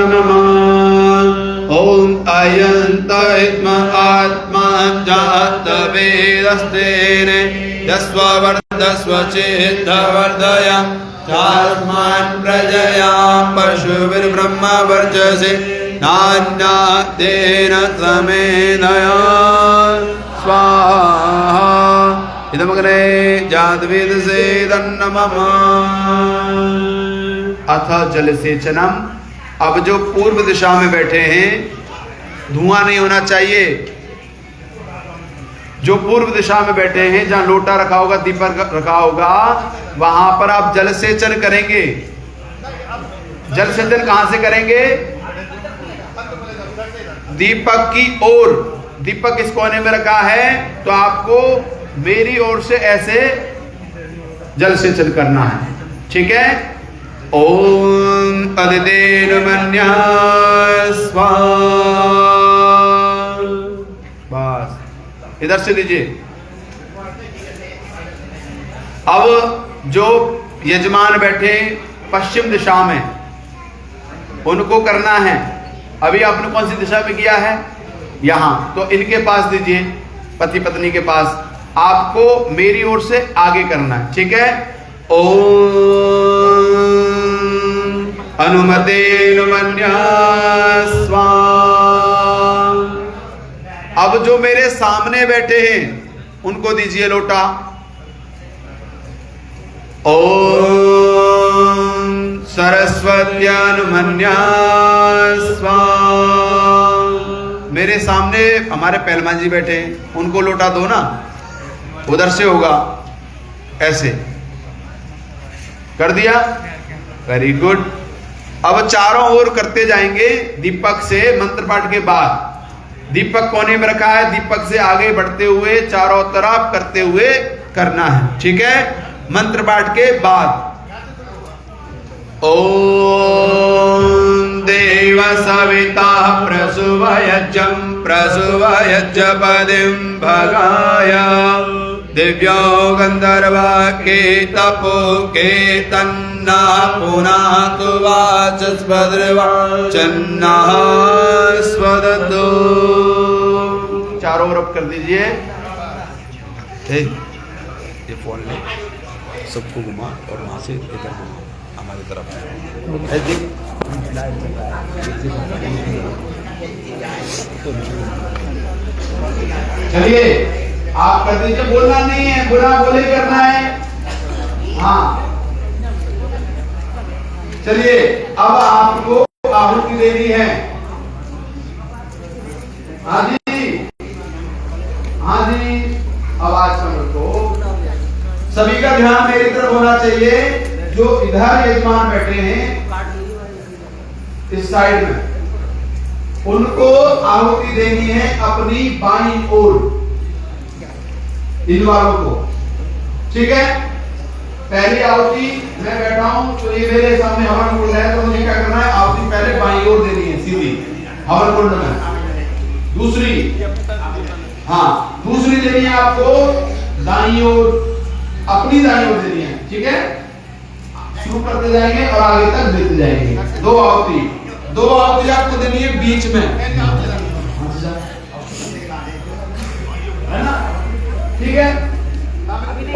नमः। ओम अयंत आत्मा जात वेदस्तेन यस्वर्धस्व चेतवर्धय चास्मान् प्रजया पशुभिर्ब्रह्म वर्चसे नान्यातेन समेधया स्वाहा। इदमग्ने जातवेदसे तन्नमः। अथ जल सेचनम। अब जो पूर्व दिशा में बैठे हैं, धुआं नहीं होना चाहिए। जो पूर्व दिशा में बैठे हैं, जहां लोटा रखा होगा, दीपक रखा होगा, वहां पर आप जल सेचन करेंगे। जल सेचन कहां से करेंगे? दीपक की ओर। दीपक इस कोने में रखा है, तो आपको मेरी ओर से ऐसे जल सेचन करना है। ठीक है। ओम अदितेन मन्या स्वाहा। बस इधर से लीजिए। अब जो यजमान बैठे पश्चिम दिशा में, उनको करना है। अभी आपने कौन सी दिशा में किया है? यहां। तो इनके पास दीजिए, पति पत्नी के पास। आपको मेरी ओर से आगे करना है। ठीक है। ओम अनुमतेन मन्या स्वाहा। अब जो मेरे सामने बैठे हैं, उनको दीजिए लोटा। ओम सरस्वत्यानुमन्या स्वाहा। मेरे सामने हमारे पहलवान जी बैठे हैं, उनको लोटा दो ना। उधर से होगा, ऐसे कर दिया। Very good. अब चारों ओर करते जाएंगे दीपक से, मंत्र पाठ के बाद। दीपक कोने में रखा है, दीपक से आगे बढ़ते हुए चारों तरफ करते हुए करना है। ठीक है। मंत्र पाठ के बाद ओम देव सविता प्रसुवयज्जं प्रसुवयज्ज पदिं भगाय दिव्यो गंधर्वा के तपो के तन्ना पुनातु वाचस्पद्रवा चन्ना स्वदतो। चारों ओर कर दीजिए। ये फोन ले, सबको घुमा और वहां से इधर घुमा हमारी तरफ। चलिए आप कर दीजिए। बोलना नहीं है, बुरा बोले करना है। हाँ चलिए। अब आपको आहुति देनी है। हाँ जी, हाँ जी। आवाज कम रखो। सभी का ध्यान मेरी तरफ होना चाहिए। जो इधर यजमान बैठे हैं इस साइड में, उनको आहुति देनी है अपनी बाईं ओर, इन वालों को। ठीक है। पहली आहुति मैं बैठा हूं, तो ये मेरे सामने हवन कुंड है, तो मुझे क्या करना है? आहुति पहले बाईं ओर देनी है, सीधी हवन कुंड में। दूसरी, हाँ दूसरी देनी है आपको दाईं ओर, अपनी दाईं ओर देनी है। ठीक है। शुरू करते जाएंगे और आगे तक देते जाएंगे। दो आहुति आपको देनी है बीच में, है ना? ठीक है।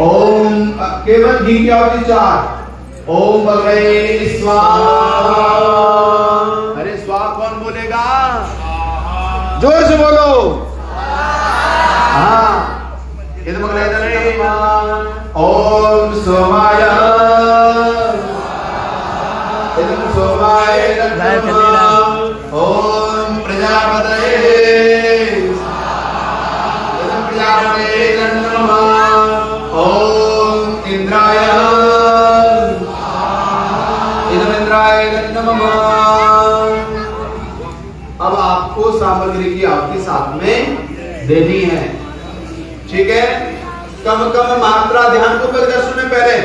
ओम केवल घी की आहुति 4। ओम भगवे स्वाहा। अरे स्वाहा कौन बोलेगा? जोर से बोलो। हाँ। ओम सोमाय सोमाय ओम प्रजापतये नमः। ओम इंद्राय नमः। अब आपको सामग्री की आहुति साथ में देनी है। ठीक है। कम मात्रा, ध्यान को इधर सुने। पहले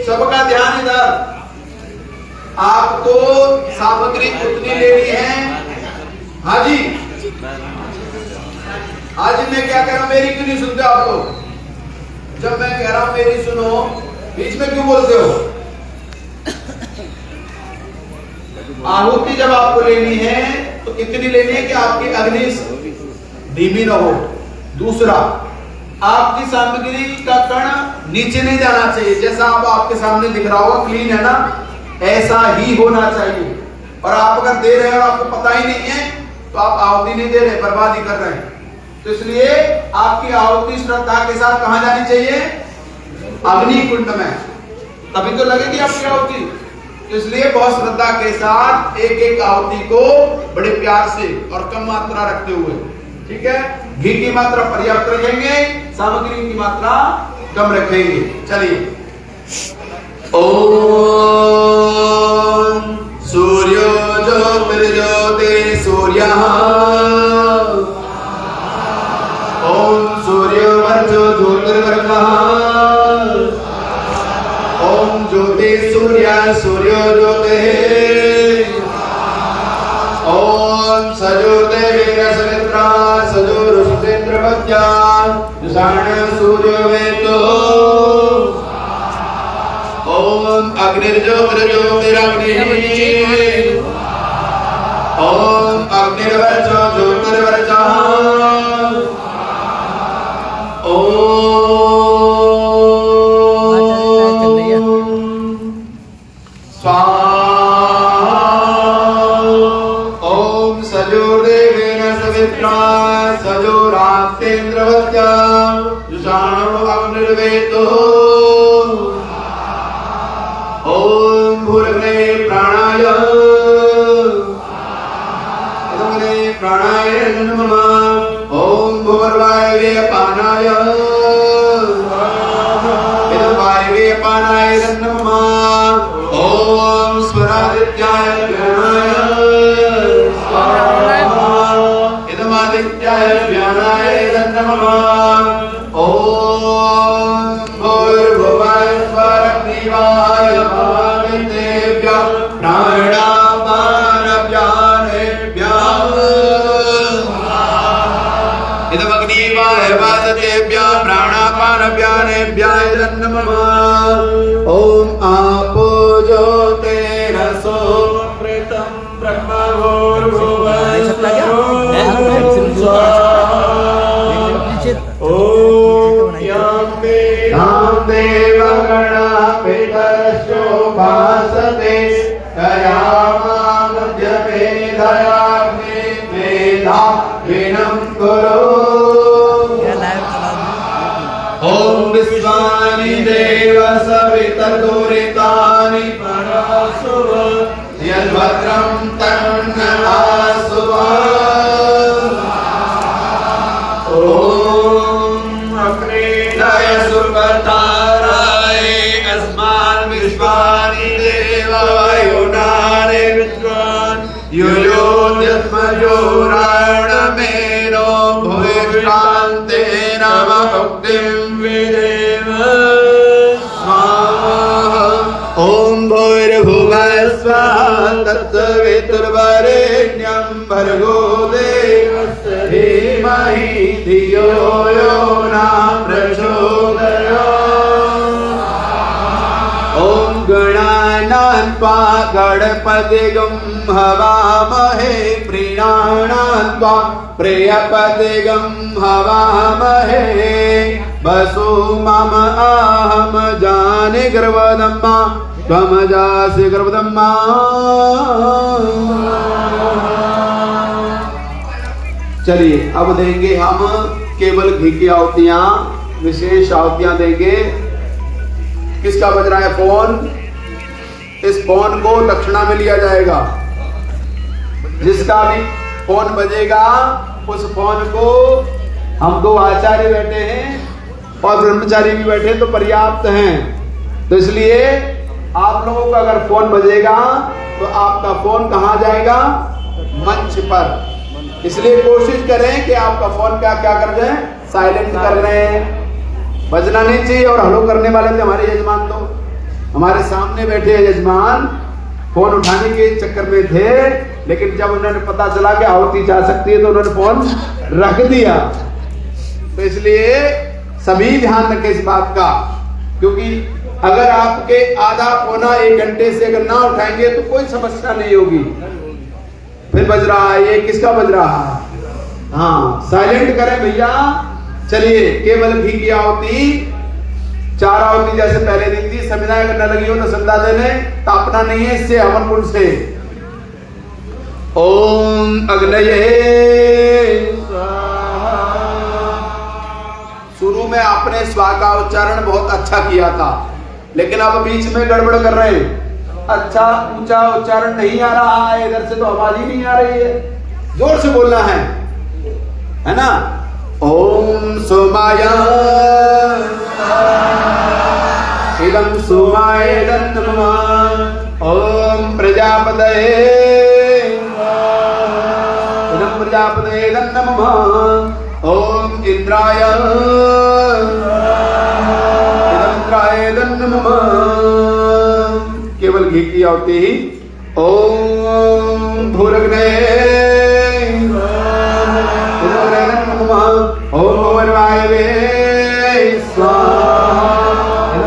सबका ध्यान इधर। आपको सामग्री उतनी लेनी है। हाँ जी। आज मैं क्या कह रहा हूं, मेरी क्यों नहीं सुनते आप लोग? जब मैं कह रहा हूं मेरी सुनो, बीच में क्यों बोलते हो? आहुति जब आपको लेनी है तो इतनी लेनी है कि आपकी अग्नि धीमी न हो। दूसरा, आपकी सामग्री का कण नीचे नहीं जाना चाहिए। जैसा आप आपके सामने दिख रहा होगा, क्लीन है ना, ऐसा ही होना चाहिए। और आप अगर दे रहे हैं और आपको पता ही नहीं है तो आप आहुति नहीं दे रहे, बर्बादी कर रहे हैं। तो इसलिए आपकी आहुति श्रद्धा के साथ कहां जानी चाहिए? अग्नि कुंड में, तभी तो लगेगी आपकी आहुति। तो इसलिए बहुत श्रद्धा के साथ एक एक आहुति को बड़े प्यार से और कम मात्रा रखते हुए, ठीक है, घी की मात्रा पर्याप्त रखेंगे, सामग्री की मात्रा कम रखेंगे। चलिए, ओम सूर्यो ज्योतिर्ज्योति सूर्यः, ओम सूर्यो वर्चो ज्योतिर्वर्चः, ओम ज्योति सूर्य सूर्यो ज्योतिः, ओम सजोर्देवीर सवित्रा सजोरुषेन्द्रवत्या जुषाण सूर्यो वेतो, ओम अग्निर्ज्योतिर्ज्योतिरग्निः, ओम अग्निर्वर्चो ज्योतिर्वर्चः, ओम सजोर्देवीर सवित्रा सजोरास्तेन्द्रवत्या जुषाणो अग्निर्वेतो, ओम भूर्भुवः प्राणाय प्राणाय नमः, ओम भूर्वायवे अपानाय वायवे अपानाय नमः, ओम स्वरादित्याय व्यानाय इदमादित्याय व्यानाय नमः, ओम भूर्भुवः स्वरग्निवाय पानितेभ्यः प्राणापानव्यानेभ्यः इदमग्निवाय वादतेभ्यः प्राणापानव्यानेभ्यः नमः, ओम आपो ज्योतिरसो अमृतं ब्रह्मभूर्भुवः ओम यां देवगणा पितरशोभासते दयामामध्यमेधयाग्ने मेधा विनं कुरु, ओम विश्वानि देव सवितर्दुरितानि परासुव यद्भद्रं तन्नहासुव, ओम अग्नेय सुपताराय अस्मान् विश्वानि देव वायुनानि विद्वान् युयोद्यस्मयोराणमेनो भुविश्रान्ते नम भक्तिं विदेव स्वाहा, ओम भूर्भुवः स्वः तत्सवितुर्वरेण्यं भर्गो देवस्य धीमहि धियो यो न प्रचोदयात्, ओम गणानान्त्वा गणपतिगं हवामहे प्रीणानान्त्वा प्रियपतिगं हवामहे, वसु मम आहम जाने गर्वदम्मा त्वम जासि गर्वदम्मा। चलिए, अब देंगे हम केवल घी की आहुतियां, विशेष आहुतियां देंगे। किसका बज रहा है फोन? इस फोन को दक्षिणा में लिया जाएगा। जिसका भी फोन बजेगा उस फोन को, हम दो आचार्य बैठे हैं और ब्रह्मचारी भी बैठे तो पर्याप्त हैं। तो इसलिए आप लोगों का अगर फोन बजेगा तो आपका फोन कहां जाएगा? मंच पर। इसलिए कोशिश करें कि आपका फोन क्या कर दें, साइलेंट कर लें, बजना नहीं चाहिए। और हलो करने वाले थे हमारे यजमान, तो हमारे सामने बैठे यजमान फोन उठाने के चक्कर में थे, लेकिन जब उन्होंने पता चला कि आहुति जा सकती है तो उन्होंने फोन रख दिया। तो इसलिए सभी ध्यान रखें इस बात का, क्योंकि अगर आपके आधा पौना 1 घंटे से अगर ना उठाएंगे तो कोई समस्या नहीं होगी। फिर बज रहा है, ये किसका बज रहा है? हाँ, साइलेंट करें भैया। चलिए, केवल घी की आहुति 4 आहुति जैसे पहले दिन थी, संविदा अगर न लगी हो तो संविदा देने, तापना नहीं है इससे, हवन कुंड से। ओम अग्नये स्वाहा। शुरू में आपने स्वा का उच्चारण बहुत अच्छा किया था, लेकिन अब बीच में गड़बड़ कर रहे हैं। अच्छा ऊंचा उच्चारण नहीं आ रहा है, इधर से तो आवाज ही नहीं आ रही है। जोर से बोलना है ना? ओम सोमाय इदं सोमाय नमः। ओम प्रजापतये इदं प्रजापतये नमः। ओम इंद्राय केवल घी की आहुति ही। ओम भूरग्ने नमः। ओम वायवे स्वाहा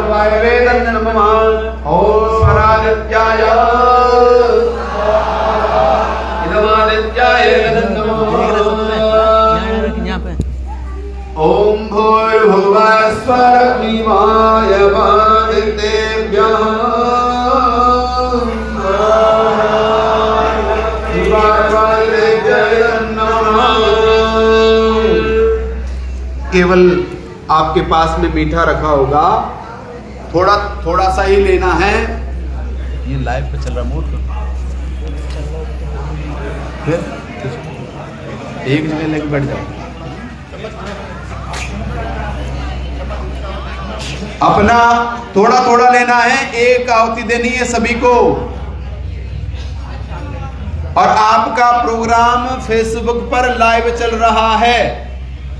वायवे नमः। ओम स्वरादित्याय इदमादित्याय नमः। ओम भूर्भुवः स्वः केवल आपके पास में मीठा रखा होगा, थोड़ा थोड़ा सा ही लेना है। ये लाइव पे चल रहा मूड फिर एक जगह लेके बैठ जाओ। अपना थोड़ा थोड़ा लेना है, एक आहुति देनी है सभी को। और आपका प्रोग्राम फेसबुक पर लाइव चल रहा है,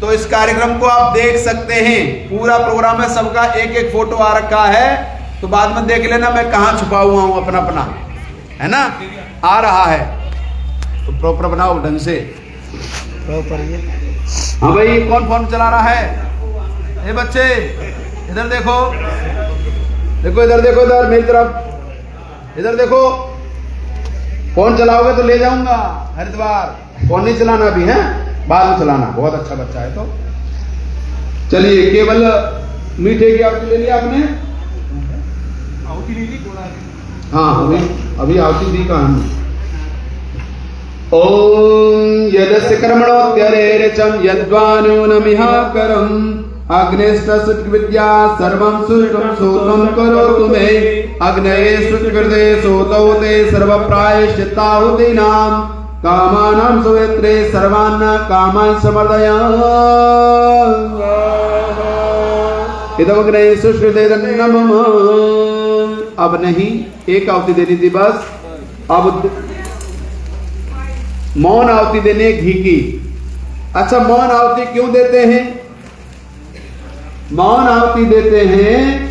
तो इस कार्यक्रम को आप देख सकते हैं। पूरा प्रोग्राम है, सबका एक एक फोटो आ रखा है, तो बाद में देख लेना मैं कहाँ छुपा हुआ हूं अपना, है ना? आ रहा है तो प्रॉपर बनाओ ढंग से। हाँ भाई, कौन फोन चला रहा है? ये बच्चे इधर देखो, देखो इधर देखो, इधर मेरी तरफ, इधर देखो। फोन चलाओगे तो ले जाऊंगा हरिद्वार। फोन नहीं चलाना अभी, है बाद में चलाना। बहुत अच्छा बच्चा है। तो चलिए, केवल मीठे की आहुति ले ली आपने? आहुति ले ली? हाँ, अभी आहुति दी का हमने। ओम यदस्य कर्मणोत्यरेचम यद्वान्यूनमिहा करम अग्नेष्ट विद्या सर्वं सुष्टुं सोतं करोतु मे। अग्नये सुकृते सोतौ ते सर्वप्रायश्चित्ताहुतीनां कामानां सुवेत्रे सर्वान् कामान् समर्दय। इदमग्नये सुष्टुते नमः। अब नहीं, एक आहुति देनी थी बस। अब मौन आहुति देने घी की। अच्छा, मौन आहुति क्यों देते हैं? मौन आहुति देते हैं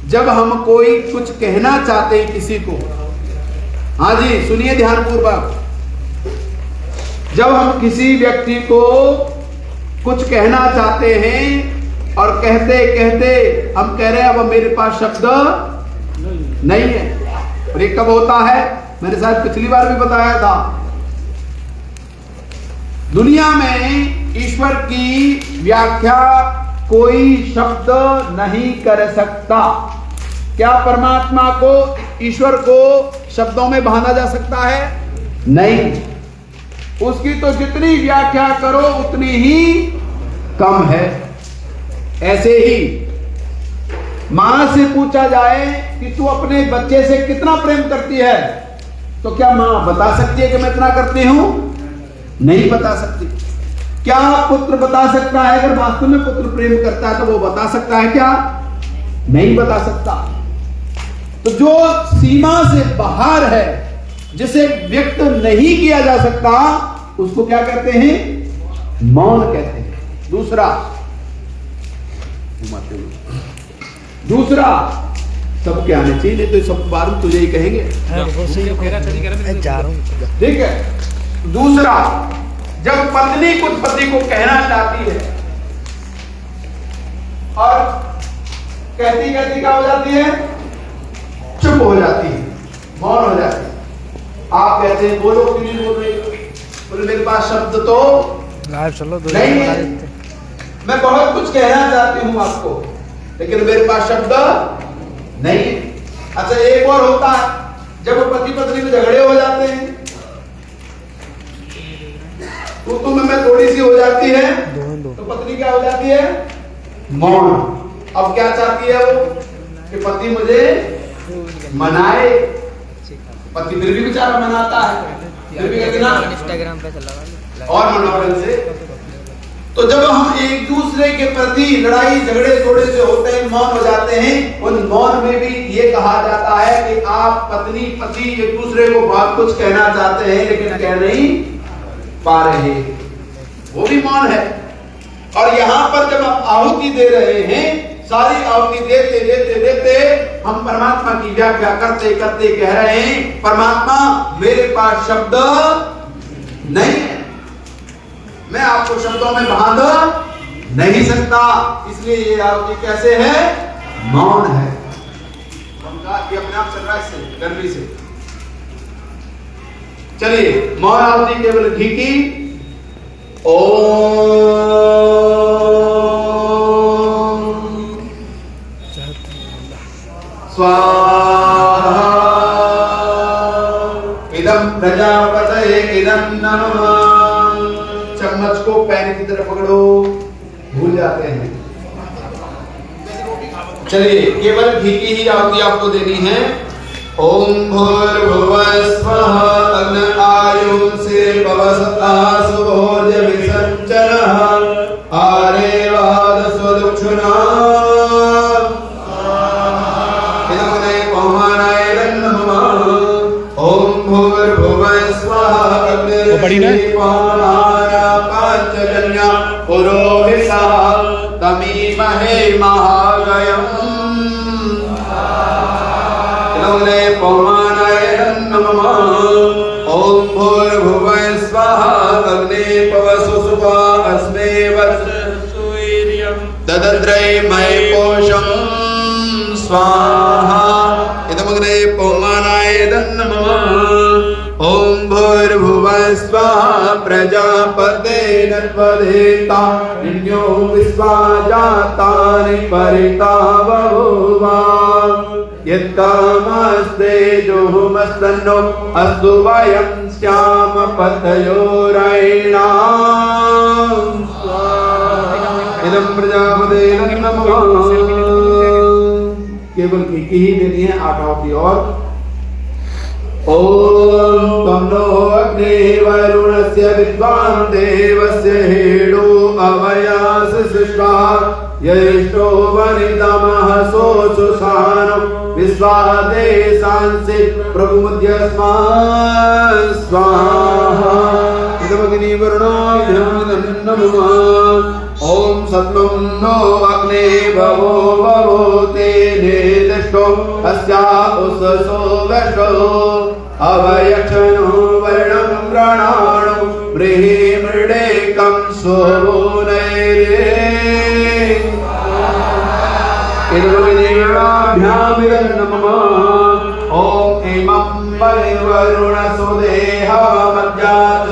जब हम कोई कुछ कहना चाहते हैं किसी को। हाँ जी, सुनिए ध्यानपूर्वक। जब हम किसी व्यक्ति को कुछ कहना चाहते हैं और कहते कहते हम कह रहे हैं अब मेरे पास शब्द नहीं है। और ये कब होता है? मैंने शायद पिछली बार भी बताया था। दुनिया में ईश्वर की व्याख्या कोई शब्द नहीं कर सकता। क्या परमात्मा को, ईश्वर को शब्दों में बांधा जा सकता है? नहीं। उसकी तो जितनी व्याख्या करो उतनी ही कम है। ऐसे ही मां से पूछा जाए कि तू अपने बच्चे से कितना प्रेम करती है, तो क्या मां बता सकती है कि मैं इतना करती हूं? नहीं बता सकती। क्या पुत्र बता सकता है? अगर वास्तव में पुत्र प्रेम करता है तो वो बता सकता है क्या? नहीं बता सकता। तो जो सीमा से बाहर है, जिसे व्यक्त नहीं किया जा सकता, उसको क्या कहते हैं? मौन कहते हैं। दूसरा सबके आने चाहिए, नहीं तो सब बार में तुझे ही कहेंगे। ठीक है। दूसरा, जब पत्नी कुछ पति को कहना चाहती है और कहती कहती क्या हो जाती है? चुप हो जाती है, मौन हो जाती है। आप कहते हैं बोलो, क्यों नहीं बोल रही? बोले मेरे पास शब्द तो लाइव चलो नहीं है, मैं बहुत कुछ कहना चाहती हूँ आपको, लेकिन मेरे पास शब्द नहीं है। अच्छा, एक और होता है जब पति पत्नी में झगड़े हो जाते हैं, तो में थोड़ी सी हो जाती है, तो पत्नी क्या हो जाती है? मौन। अब क्या चाहती है वो? कि पति मुझे मनाए। पति फिर भी बेचारा मनाता है, फिर भी कहती ना इंस्टाग्राम पे चला और मनोरंजन से। तो जब हम एक दूसरे के प्रति लड़ाई झगड़े थोड़े से होते हैं, मौन हो जाते हैं, उन मौन में भी ये कहा जाता है कि आप पत्नी पति एक दूसरे को बहुत कुछ कहना चाहते हैं लेकिन कह नहीं पा रहे, वो भी मौन है। और यहां पर जब हम आहुति दे रहे हैं, सारी आहुति देते देते देते हम परमात्मा की व्याख्या करते करते कह रहे हैं, परमात्मा मेरे पास शब्द नहीं है, मैं आपको शब्दों में बांध नहीं सकता, इसलिए ये आहुति कैसे है? मौन है। ये अपने आप चल रहा है इससे, गर्मी से। चलिए, मौन आहुति केवल घी की। स्वाहा इदं प्रजापतये इदं नमः। चम्मच को पैन की तरफ पकड़ो, भूल जाते हैं। चलिए, केवल घी की ही आहुति आपको देनी है। ओम भूर्भुवः स्वः अग्नि आयुः से भवसता सुभोज विसर्जनः आरेवाद स्वदक्षिणा इदमने पवनाय नमः। ओम भूर्भुवः स्वः अग्नि पांचजन्य पुरोहितः तमीमहे महागयम् इदमने पवनाय नमः। ओम भूर्भुवः स्वः अग्ने पवसु सुपा अस्मे वत्सुवीर्यं ददद्रै मय पोषं स्वाहा इदमग्ने पवनाय नमः। ओम भूर्भुवः स्वः प्रजापतेन त्वदेता निन्यो विश्वा जातानि परिता बभूव यत्कामस्ते जोमस्तन्नो अस्तु वयं श्याम पतयोरयिणां इदं प्रजापतेन नमः। केवल घी ही देनी है, आटा की और। ओम तन्नो अग्ने वरुणस्य विद्वान् देवस्य हेडो अवयास सृष्टा यष्टो वनितमः सोऽसुषाणो विश्वादेशांसि प्रमुद्यस्मा स्वाहा इदमग्नि वरुणाभ्यां नमः। ओम सत्वं नो अग्ने भवो भवो तेने दृष्टो अस्या उससो वशो अवयक्षनो वर्णं प्राणाणो मृहे मृडेकं सोनैरे इदमग्निभ्यां नमः। ओम इमं वरुण सुदेह मध्याच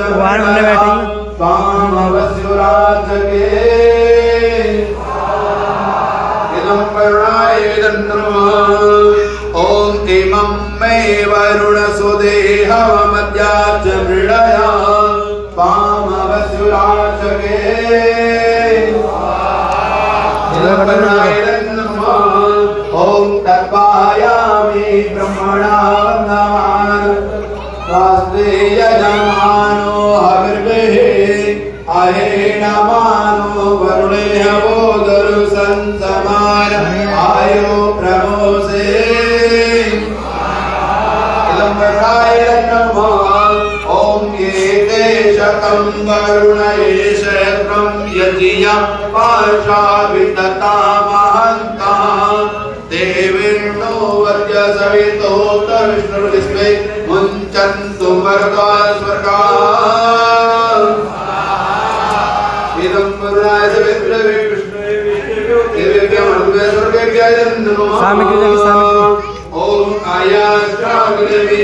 स्वामवस्युराजके इदं वरुणाय नमः। ओम इमं मे वरुण सुदेह मध्याच मृडया स्वामवस्युराजके इदं वरुणाय नमः। ओम तत्पायामि ब्रह्मणा वन्दमान स्वास्ते यजमानो हविर्भिः अहेणमानो वरुणे हवोदरु संसमान आयो प्रमोसे इदं वरुणाय नमः। ओम एते शतं वरुण एषत्रं यजिया पाशा वितता महन्ता देवीर्नो वद्य सवितोऽत विष्णुर्विश्वे मुञ्चन्तु मरुतो स्वर्गा इदं वरुणाय विष्णवे विष्णुवे देवेभ्यो स्वर्गे सामग्री लगी, सामग्री। ओम आयात्राग्रमे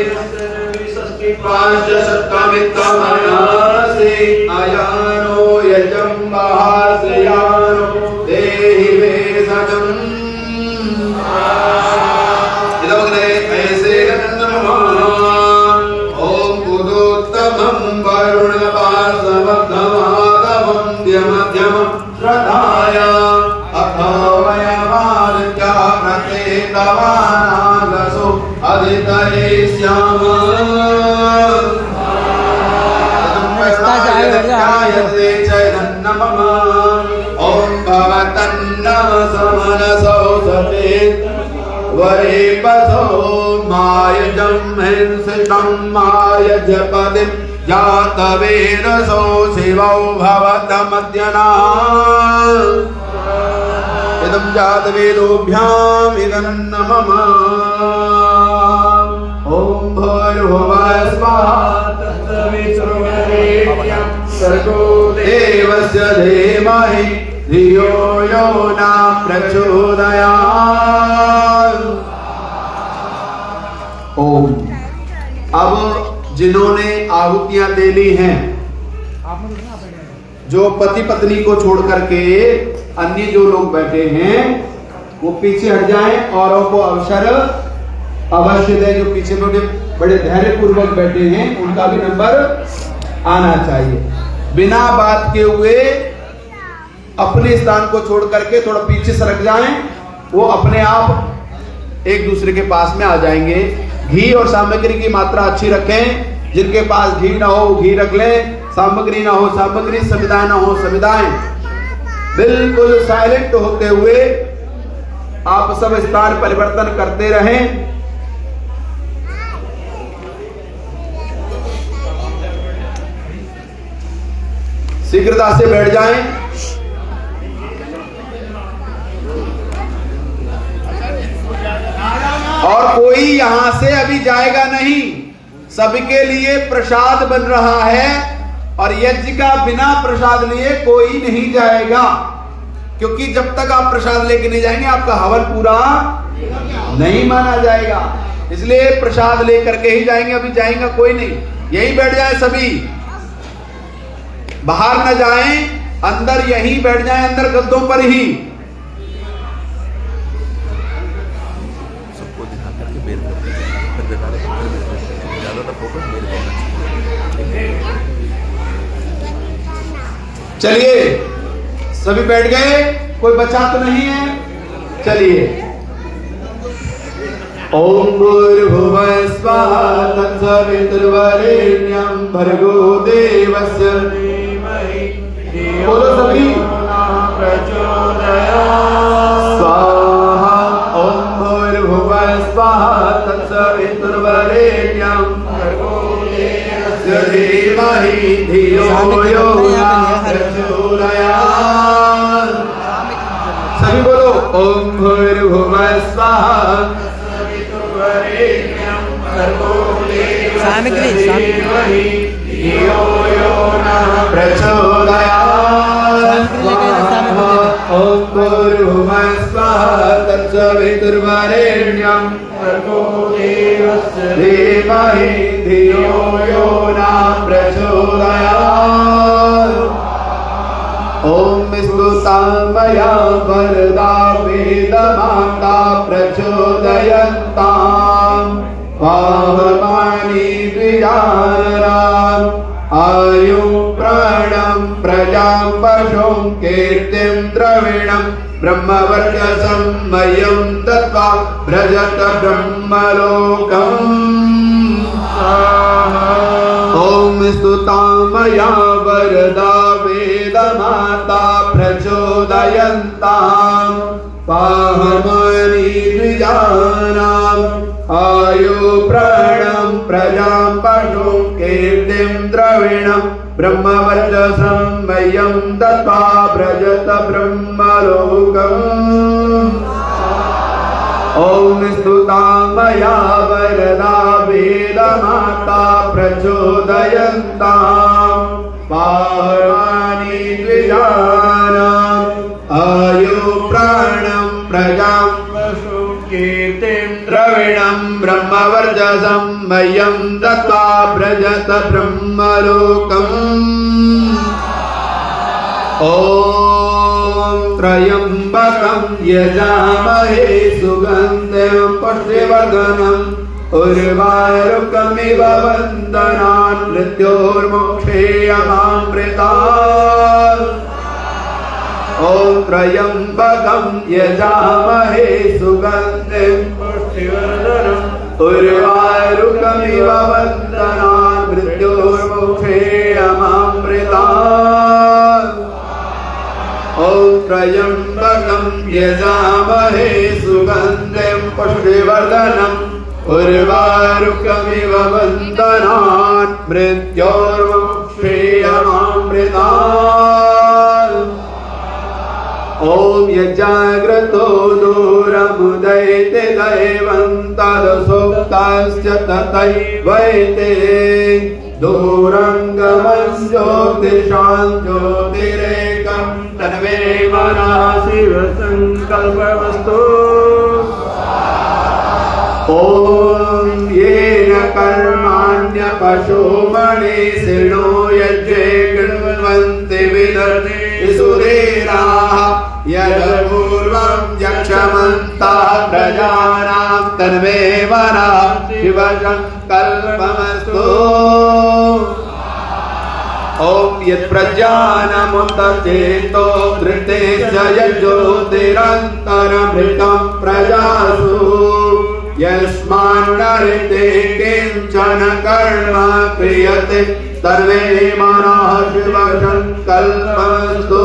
पांचशतमित्तमनासे आयानो यजं महासयानो देहि मे सजं इदमग्रे ऐसे नमः। ओम उदोत्तमं वरुणपार्श्वमध्यमागमं द्यमध्यमं श्रद्धाय अथवयमार्या प्रतेतवानागसो अधितये स्याम ध्यायते चैतन्यमम। ओम भवतन्नम समनसो सचेत वरेपसो मायजं हिंसितं मायजपदिं जातवेरसो शिवौ भवतमद्यना इदं जातवेदोभ्याम् इदं नमः। ओम भूर्भुवः स्वाहा तत्सवितुर्वरेण्यं भर्गो देवस्य धीमहि धियो यो न प्रचोदयात्। ओम। अब जिन्होंने आहुतियां दे ली हैं, जो पति पत्नी को छोड़ करके अन्य जो लोग बैठे हैं वो पीछे हट जाएं, औरों को अवसर अवश्य दे। जो पीछे बड़े धैर्य पूर्वक बैठे हैं उनका भी नंबर आना चाहिए। बिना बात के हुए अपने स्थान को छोड़ करके थोड़ा पीछे सरक जाएं, वो अपने आप एक दूसरे के पास में आ जाएंगे। घी और सामग्री की मात्रा अच्छी रखें। जिनके पास घी ना हो घी रख लें, सामग्री ना हो सामग्री, संविधाएं ना हो संविधाएं। बिल्कुल साइलेंट होते हुए आप सब स्थान परिवर्तन करते रहें। शीघ्रता से बैठ जाएं। और कोई यहां से अभी जाएगा नहीं। सबके लिए प्रसाद बन रहा है और यज्ञ का बिना प्रसाद लिए कोई नहीं जाएगा, क्योंकि जब तक आप प्रसाद लेके नहीं जाएंगे आपका हवन पूरा नहीं माना जाएगा। इसलिए प्रसाद लेकर के ही जाएंगे। अभी जाएगा कोई नहीं, यहीं बैठ जाए सभी, बाहर न जाएं, अंदर यहीं बैठ जाएं, अंदर गद्दों पर ही। सबको दिखा करके बेर कर फिर दिखा रहे ज्यादा फोकस बेर करना चाहिए। चलिए सभी बैठ गए, कोई बचा तो नहीं है? चलिए। ओम भूर्भुवः स्वाहा तत्सवितुर्वरेण्यं भर्गो देवस्य धीमहि धियो यो न प्रचोदयात्। स्वाहा। ओम भूर्भुवः स्वाहा तत्सवितुर्वरेण्यं भर्गो देवस्य धीमहि धियो यो न प्रचोदयात्। सभी बोलो ओम भूर्भुवः स्वाहा सामग्री धियो यो न प्रचोदयात्। ओम भूर्भुवः स्वाहा तत्सवितुर्वरेण्यं भर्गो देवस्य धीमहि धियो यो न प्रचोदयात्। ओम स्तुता मया वरदा वेदमाता प्रचोदयन्ताम् पावमानि द्विजाननाम् आयु प्राणं प्रजां पशुं कीर्तिं द्रविणं ब्रह्मवर्चसं मह्यं दत्त्वा व्रजत ब्रह्मलोकम्। ओम स्तुता मया वरदा वेदमाता प्रचोदयन्ताम् पावमानि द्विजानाम् आयु प्राणं प्रजां पशुं कीर्तिं द्रविणं ब्रह्मवर्चसं मह्यं दत्त्वा व्रजत ब्रह्मलोकम्। ओम स्तुता मया वरदा वेदमाता प्रचोदयन्ताम् पावमानि द्विजानाम् आयु प्राणं प्रजां वर्चसं मह्यं दत्त्वा व्रजत ब्रह्मलोकम् ॐ त्र्यम्बकं यजामहे सुगन्धिं पुष्टिवर्धनम् उर्वारुकमिव वन्दनान् मृत्योर्मोक्षेयमामृतात् ॐ त्र्यम्बकं यजामहे सुगन्धिं पुष्टिवर्धनम् उर्वारुकमिव वन्दनान् मृत्योर्मोक्षेयमामृतात् ॐ त्र्यम्बकं यजामहे सुगन्धिं पुष्टिवर्धनम् उर्वारुकमिव वन्दनान् मृत्योर्मोक्षेयमामृतात् ॐ यजाग्रतो दूरमुदयते दैवन्तदसुप्तस्य तथैवैते दूरं गमन् ज्योतिषां ज्योतिरेकं तन्मे मनः शिवसङ्कल्पमस्तु ॐ येन कर्माण्यपशुमणिषिणो यज्ञे कृण्वन्ति विदर्ते सुरेराः यदपूर्वं यक्षमन्तः प्रजानां तन्मे मनः शिवसङ्कल्पमस्तु ॐ यत्प्रजानमुतचेतो धृतेश्च यज्ज्योतिरन्तरमृतं प्रजासु यस्मान्नरिते किञ्चन कर्म क्रियते सर्वे मनः शिवसङ्कल्पमस्तु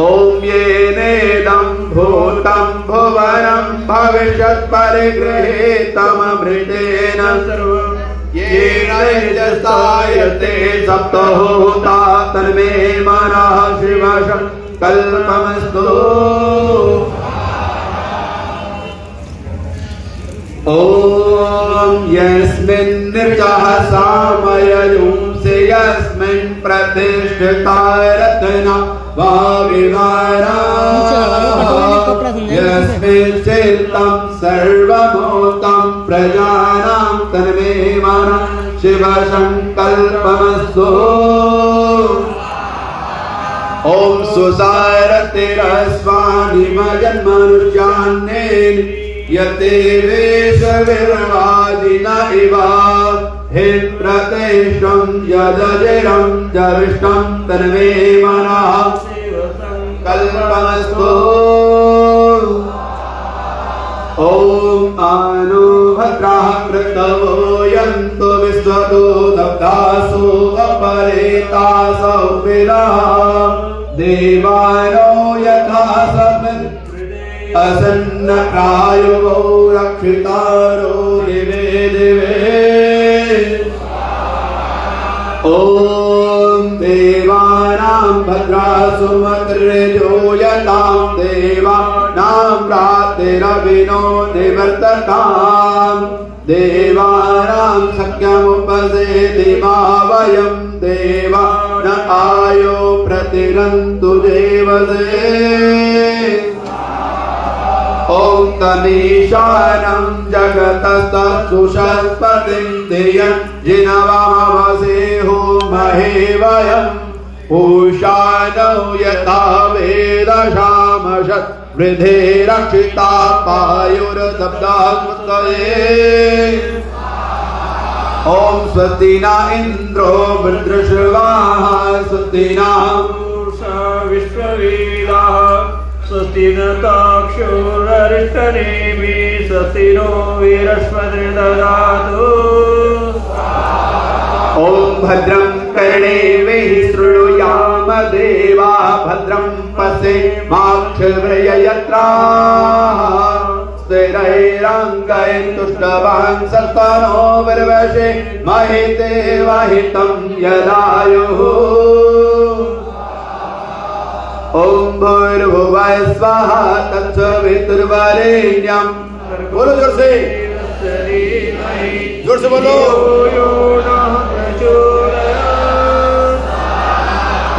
ॐ येनेदं भूतं भुवनं भविष्यत् परिगृहीतममृतेन सर्वं येन यजसायते सप्तहोता तन्मे मनः शिवसङ्कल्पमस्तु ॐ यस्मिन् निर्जः सामययुंसि यस्मिन् प्रतिष्ठिता रत्ना वाविहारा यस्मिन् चित्तं सर्वभूतं प्रजानां तन्मे मनः शिवसङ्कल्पमस्तु ॐ सुसारतिरस्वानिमजन्मनुजान्नेन यते वेशविर्वादिन इव हि प्रतेष्टं यदजिरं जविष्टं तन्मे मनः शिवसङ्कल्पमस्तु ॐ आनो भद्राः कृतवो यन्तु विश्वतो दब्धासो अपरेतासो विदः देवानो यथा समित् असन्नप्रायुवो रक्षितारो दिवे दिवे ॐ देवानां भद्रासुमद्रजो यतां देवानां प्राप्तिरविनो निवर्तताम् देवानां सख्यमुपसेति मा वयं देवा न आयो प्रतिरन्तु देवसे ॐ तमीशानं जगतस्तत्सुषस्पतिं धियं जिनवामवसे होमहे वयं पूषाणौ यथा वेदशामशत् वृधे रक्षिता पायुर्दब्धात्मतये ॐ स्वस्ति न इन्द्रो वृत्रश्रवाः स्वस्ति न पूषा विश्ववेदाः स्वस्ति न ताक्षुररिष्टनेमि स्वस्ति नो वीरस्पतिर्ददातु ॐ भद्रं कर्णेभिः शृणुयाम देवा भद्रं पश्येमाक्षभिर्यजत्राः स्थिरैरङ्गैस्तुष्टवान् सस्तनो विर्वशे महिते वहितं यदायुः ॐ भूर्भुवः स्वः तत्सवितुर्वरेण्यं बोलो जोर से बोलो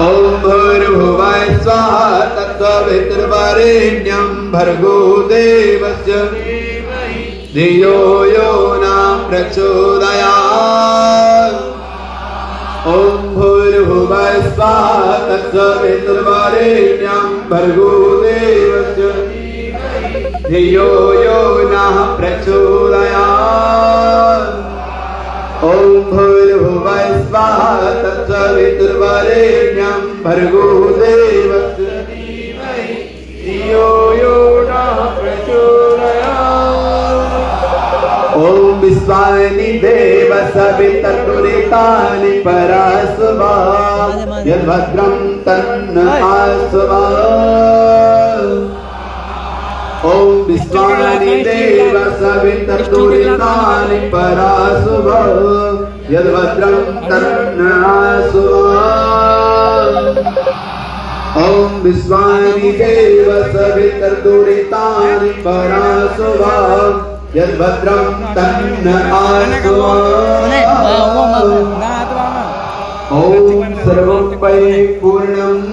ॐ भूर्भुवः स्वः तत्सवितुर्वरेण्यं भर्गो देवस्य धियो यो न प्रचोदयात्। ओम भूर्भुवः स्वः तत्सवितुर्वरेण्यं भर्गो देवस्य धियो यो नः प्रचोदयात्। ओम भूर्भुवः स्वः तत्सवितुर्वरेण्यं भर्गो देवस्य धियो यो नः प्रचोदयात्। ओम विश्वानि देव सवितर्तुरितानि परास्वा यद्भद्रं तन्न आस्वा। ओम विश्वानि देव सवितर्तुरितानि परास्वा यद्भद्रं तन्न आस्वा। ओम विश्वानि देव सवितर्तुरितानि परास्वा यद्भद्रं तन्न आस्वा। ओम सर्वं परिपूर्णम्।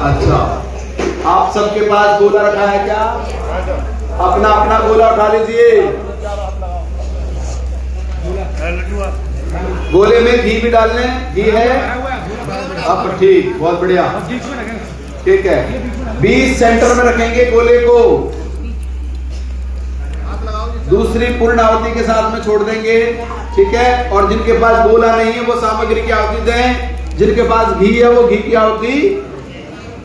अच्छा, आप सबके पास गोला रखा है क्या? अपना अपना गोला उठा लीजिए। गोले में घी भी डालने, घी है अब ठीक, बहुत बढ़िया, ठीक है। 20 सेंटर में रखेंगे गोले को, दूसरी पूर्ण आहुति के साथ में छोड़ देंगे, ठीक है। और जिनके पास गोला नहीं है वो सामग्री की आहुति दें, जिनके पास घी है वो घी की आहुति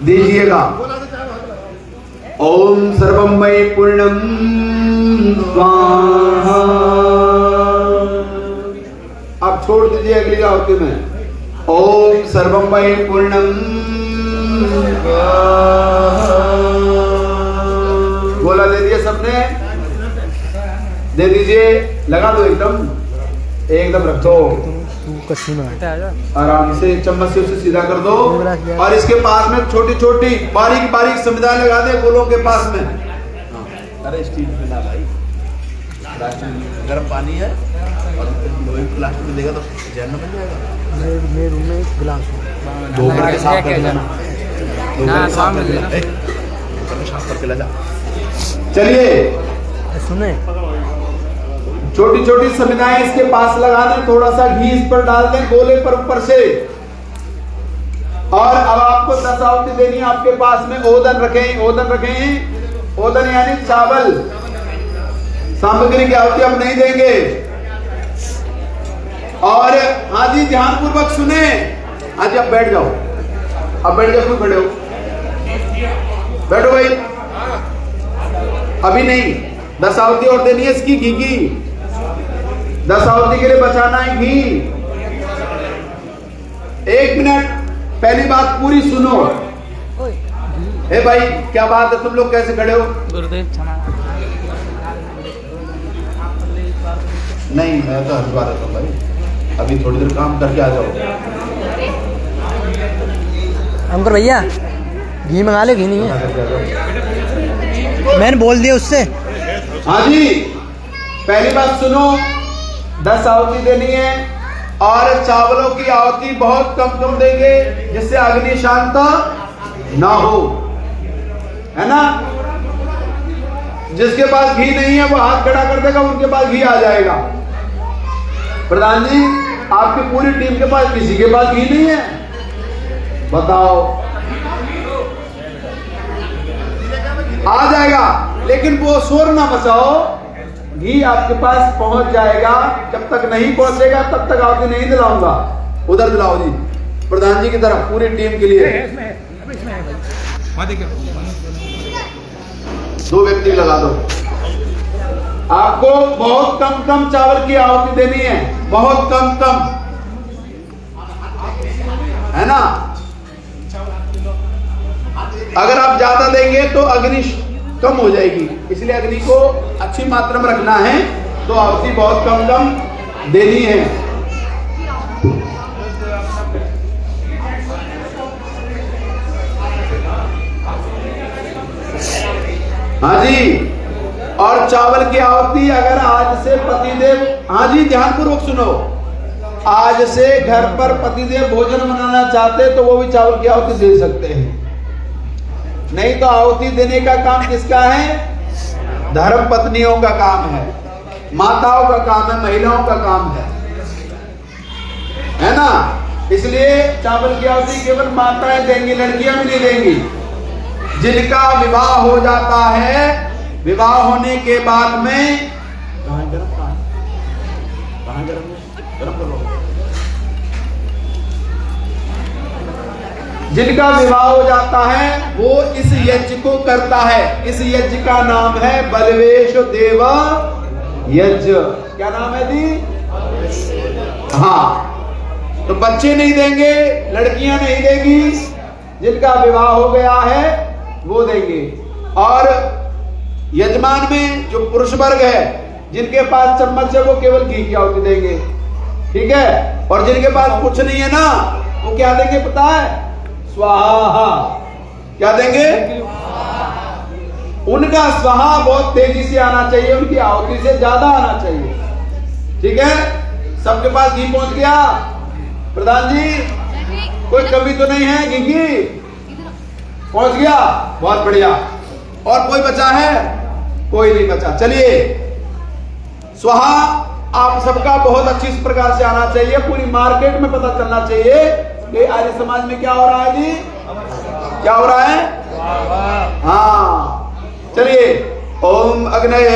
दीजिएगा। ओम सर्वं मयि पूर्णं स्वाहा। अब छोड़ दीजिए अगली आहुति में। ओम सर्वं मयि पूर्णं गोला दे दिया सबने, दे दीजिए, लगा दो, एकदम एकदम रखो आराम से, चम्मच से उसे सीधा कर दो। और इसके पास में छोटी छोटी बारीक बारीक संविधान लगा दे गोलों के पास में। अरे स्टील में ना भाई, गर्म पानी है और लोहे की प्लास्टिक में देगा तो जहर में जाएगा। मेरे रूम में एक गिलास दो करके साफ कर देना, दो करके साफ कर देना, साफ करके ले जा। चलिए सुने, छोटी छोटी संविधाएं इसके पास लगा दें, थोड़ा सा घी इस पर डाल दें गोले पर ऊपर से। और अब आपको 10 आहुति देनी है। आपके पास में ओदन रखें, ओदन रखें, ओदन यानी चावल, सामग्री की आहुति हम नहीं देंगे। और हाँ जी, ध्यान पूर्वक सुने। हाँ जी, अब बैठ जाओ, अब बैठ जाओ, क्यों खड़े हो, बैठो भाई। अभी नहीं, 10 आहुति और देनी है इसकी घी की। 10 आहुति के लिए बचाना है घी। 1 मिनट, पहली बात पूरी सुनो। ए भाई, क्या बात है, तुम लोग कैसे खड़े हो? गुरुदेव नहीं, मैं तो हरिद्वार रहता हूँ भाई, अभी थोड़ी देर काम करके आ जाओ। अंकुर भैया घी मंगा ले, घी नहीं है, मैंने बोल दिया उससे। हाँ जी, पहली बात सुनो, 10 आहुति देनी है और चावलों की आहुति बहुत कम कम देंगे जिससे अग्नि शांत ना हो, है ना। जिसके पास घी नहीं है वो हाथ खड़ा कर देगा, उनके पास घी आ जाएगा। प्रधान जी, आपकी पूरी टीम के पास किसी के पास घी नहीं है, बताओ। आ जाएगा, लेकिन वो शोर ना मचाओ, घी आपके पास पहुंच जाएगा। जब तक नहीं पहुंचेगा तब तक आहुति नहीं दिलाऊंगा। उधर दिलाओ जी, प्रधान जी की तरफ, पूरी टीम के लिए। 2 व्यक्ति लगा दो। आपको बहुत कम कम चावल की आहुति देनी है, बहुत कम कम, है ना। अगर आप ज्यादा देंगे तो अग्नि कम हो जाएगी, इसलिए अग्नि को अच्छी मात्रा में रखना है, तो आहुति बहुत कम कम देनी है। हाँ जी, और चावल की आहुति अगर आज से पतिदेव, हाँ जी ध्यान पूर्वक सुनो, आज से घर पर पतिदेव भोजन बनाना चाहते तो वो भी चावल की आहुति दे सकते हैं। नहीं तो आहुति देने का काम किसका है? धर्म पत्नियों का काम है, माताओं का काम है, महिलाओं का काम है ना। इसलिए चावल की आहुति केवल माताएं देंगी, लड़कियां भी नहीं देंगी। जिनका विवाह हो जाता है, विवाह होने के बाद में जिनका विवाह हो जाता है वो इस यज्ञ को करता है। इस यज्ञ का नाम है बलवेश देव यज्ञ। क्या नाम है जी? हाँ, तो बच्चे नहीं देंगे, लड़कियां नहीं देंगी, जिनका विवाह हो गया है वो देंगे। और यजमान में जो पुरुष वर्ग है, जिनके पास चम्मच है, वो केवल घी की आहुति देंगे, ठीक है। और जिनके पास कुछ नहीं है ना, वो क्या देंगे पता है? स्वाहा। क्या देंगे? उनका स्वाहा बहुत तेजी से आना चाहिए, उनकी आहुति से ज्यादा आना चाहिए, ठीक है। सबके पास घी पहुंच गया? प्रधान जी कोई कमी तो नहीं है? घी की पहुंच गया, बहुत बढ़िया। और कोई बचा है? कोई नहीं बचा। चलिए, स्वाहा आप सबका बहुत अच्छी इस प्रकार से आना चाहिए, पूरी मार्केट में पता चलना चाहिए कि आर्य समाज में क्या हो रहा है जी, क्या हो रहा है। हाँ, चलिए, ओम अग्नये।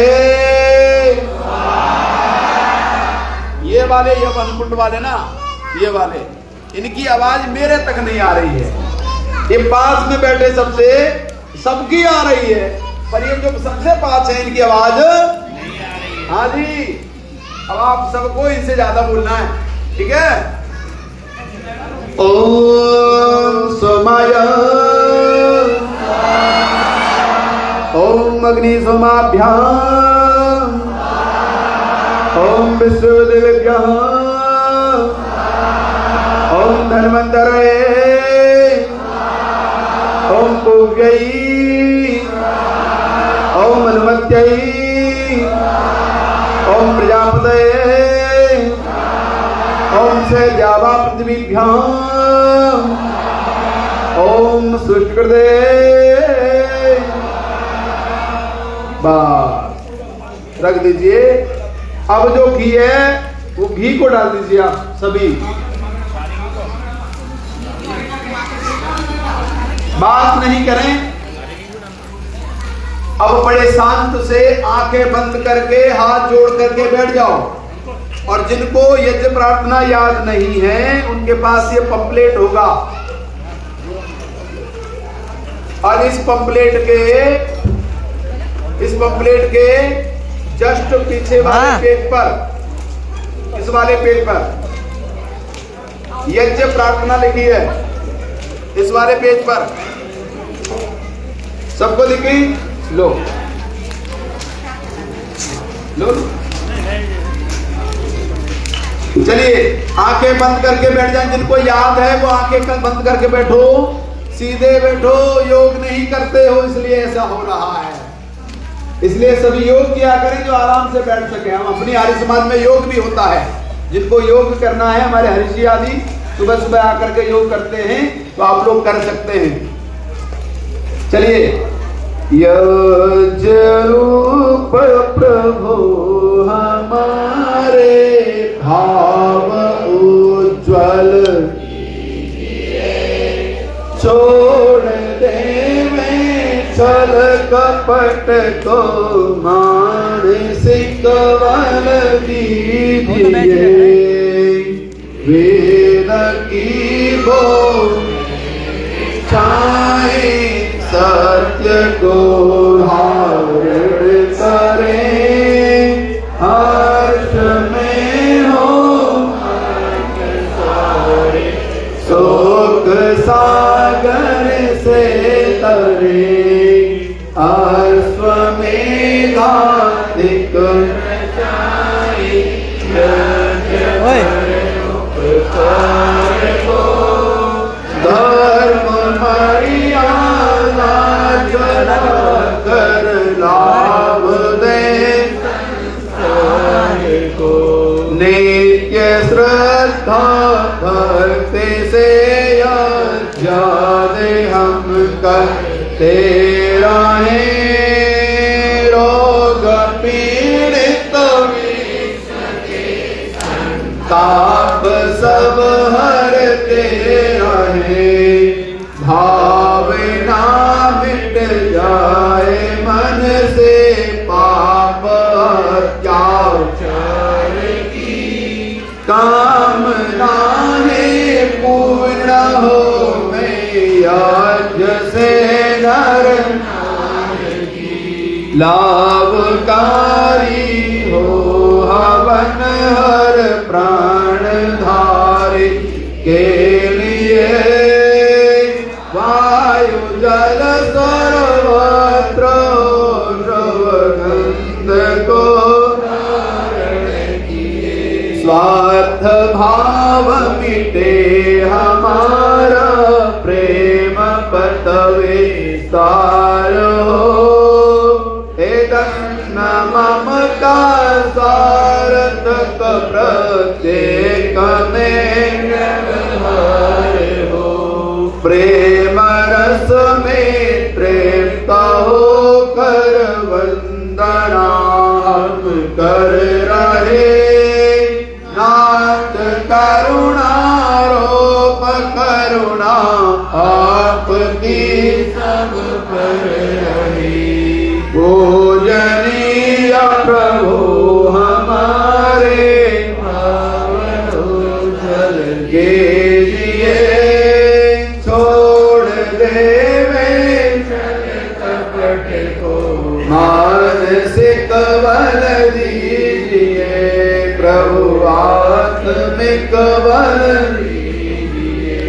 ये वाले, ये वनकुंड वाले ना, ये वाले, इनकी आवाज मेरे तक नहीं आ रही है। ये पास में बैठे सबसे, सबकी आ रही है, पर ये जो सबसे पास है, इनकी आवाज हाँ जी। अब आप सबको इनसे ज्यादा बोलना है, ठीक है। ओम सोमाय, ओम अग्नि सोमाभ्याम, ओम विश्वदेवेभ्यः, ओम धन्वन्तरये, ओम पूव्यै, ओम हनुमत्यै, ओम प्रजापतये, ओम से जावा पृथ्वीभ्यां, ओम सुष्कृते। बस रख दीजिए। अब जो घी है वो घी को डाल दीजिए आप सभी। बात नहीं करें। अब बड़े शांत से आंखें बंद करके हाथ जोड़ करके बैठ जाओ। और जिनको यज्ञ प्रार्थना याद नहीं है, उनके पास ये पंपलेट होगा, और इस पंपलेट के जस्ट पीछे वाले पेज पर, इस वाले पेज पर यज्ञ प्रार्थना लिखी है, इस वाले पेज पर सबको लिखी। लो लो, चलिए आंखें बंद करके बैठ जाएं। जिनको याद है वो आंखें बंद करके बैठो, सीधे बैठो। योग नहीं करते हो इसलिए ऐसा हो रहा है। इसलिए सभी योग किया करें जो आराम से बैठ सके। हम अपनी आर्य समाज में योग भी होता है, जिनको योग करना है, हमारे हरीश आदि सुबह सुबह आकर के योग करते हैं, तो आप लोग कर सकते हैं। चलिए, यज्ञ रूप प्रभु हमारे भाव उज्ज्वल, छोड़ देवे छल कपट को मानसिक बल दीजिए। वेद की वो छाए सत्य को धारण करें, हर्ष में हो शोक सागर से तरे, अश्वमेधाधिक धर्म मर्यादा कर लाभ दे को, नित्य श्रद्धा भक्ति से यज्ञ हम करते रहें। ताप सब हरते रहे, भावना मिट जाए मन से पाप अत्याचार की, कामना है पूर्ण हो यज्ञ से नर लाभकारी हो हवन हर प्राण धारे के लिए, वायु जल सर्वत्र गंध को स्वार्थ भाव मिटे हमारा, प्रेम पत विस्तार हो, ममता सारथक प्रत्येक में हो, प्रेम रस में तृप्त हो कर वंदना हम कर रहे, नाथ करुणा रूप करुणा आपकी सब पर रही, पूजनीय प्रभु हमारे पावन जल के लिए, छोड़ देवे कपट को मानसिक बल दीजिए, प्रभु आत्मिक बल दीजिए,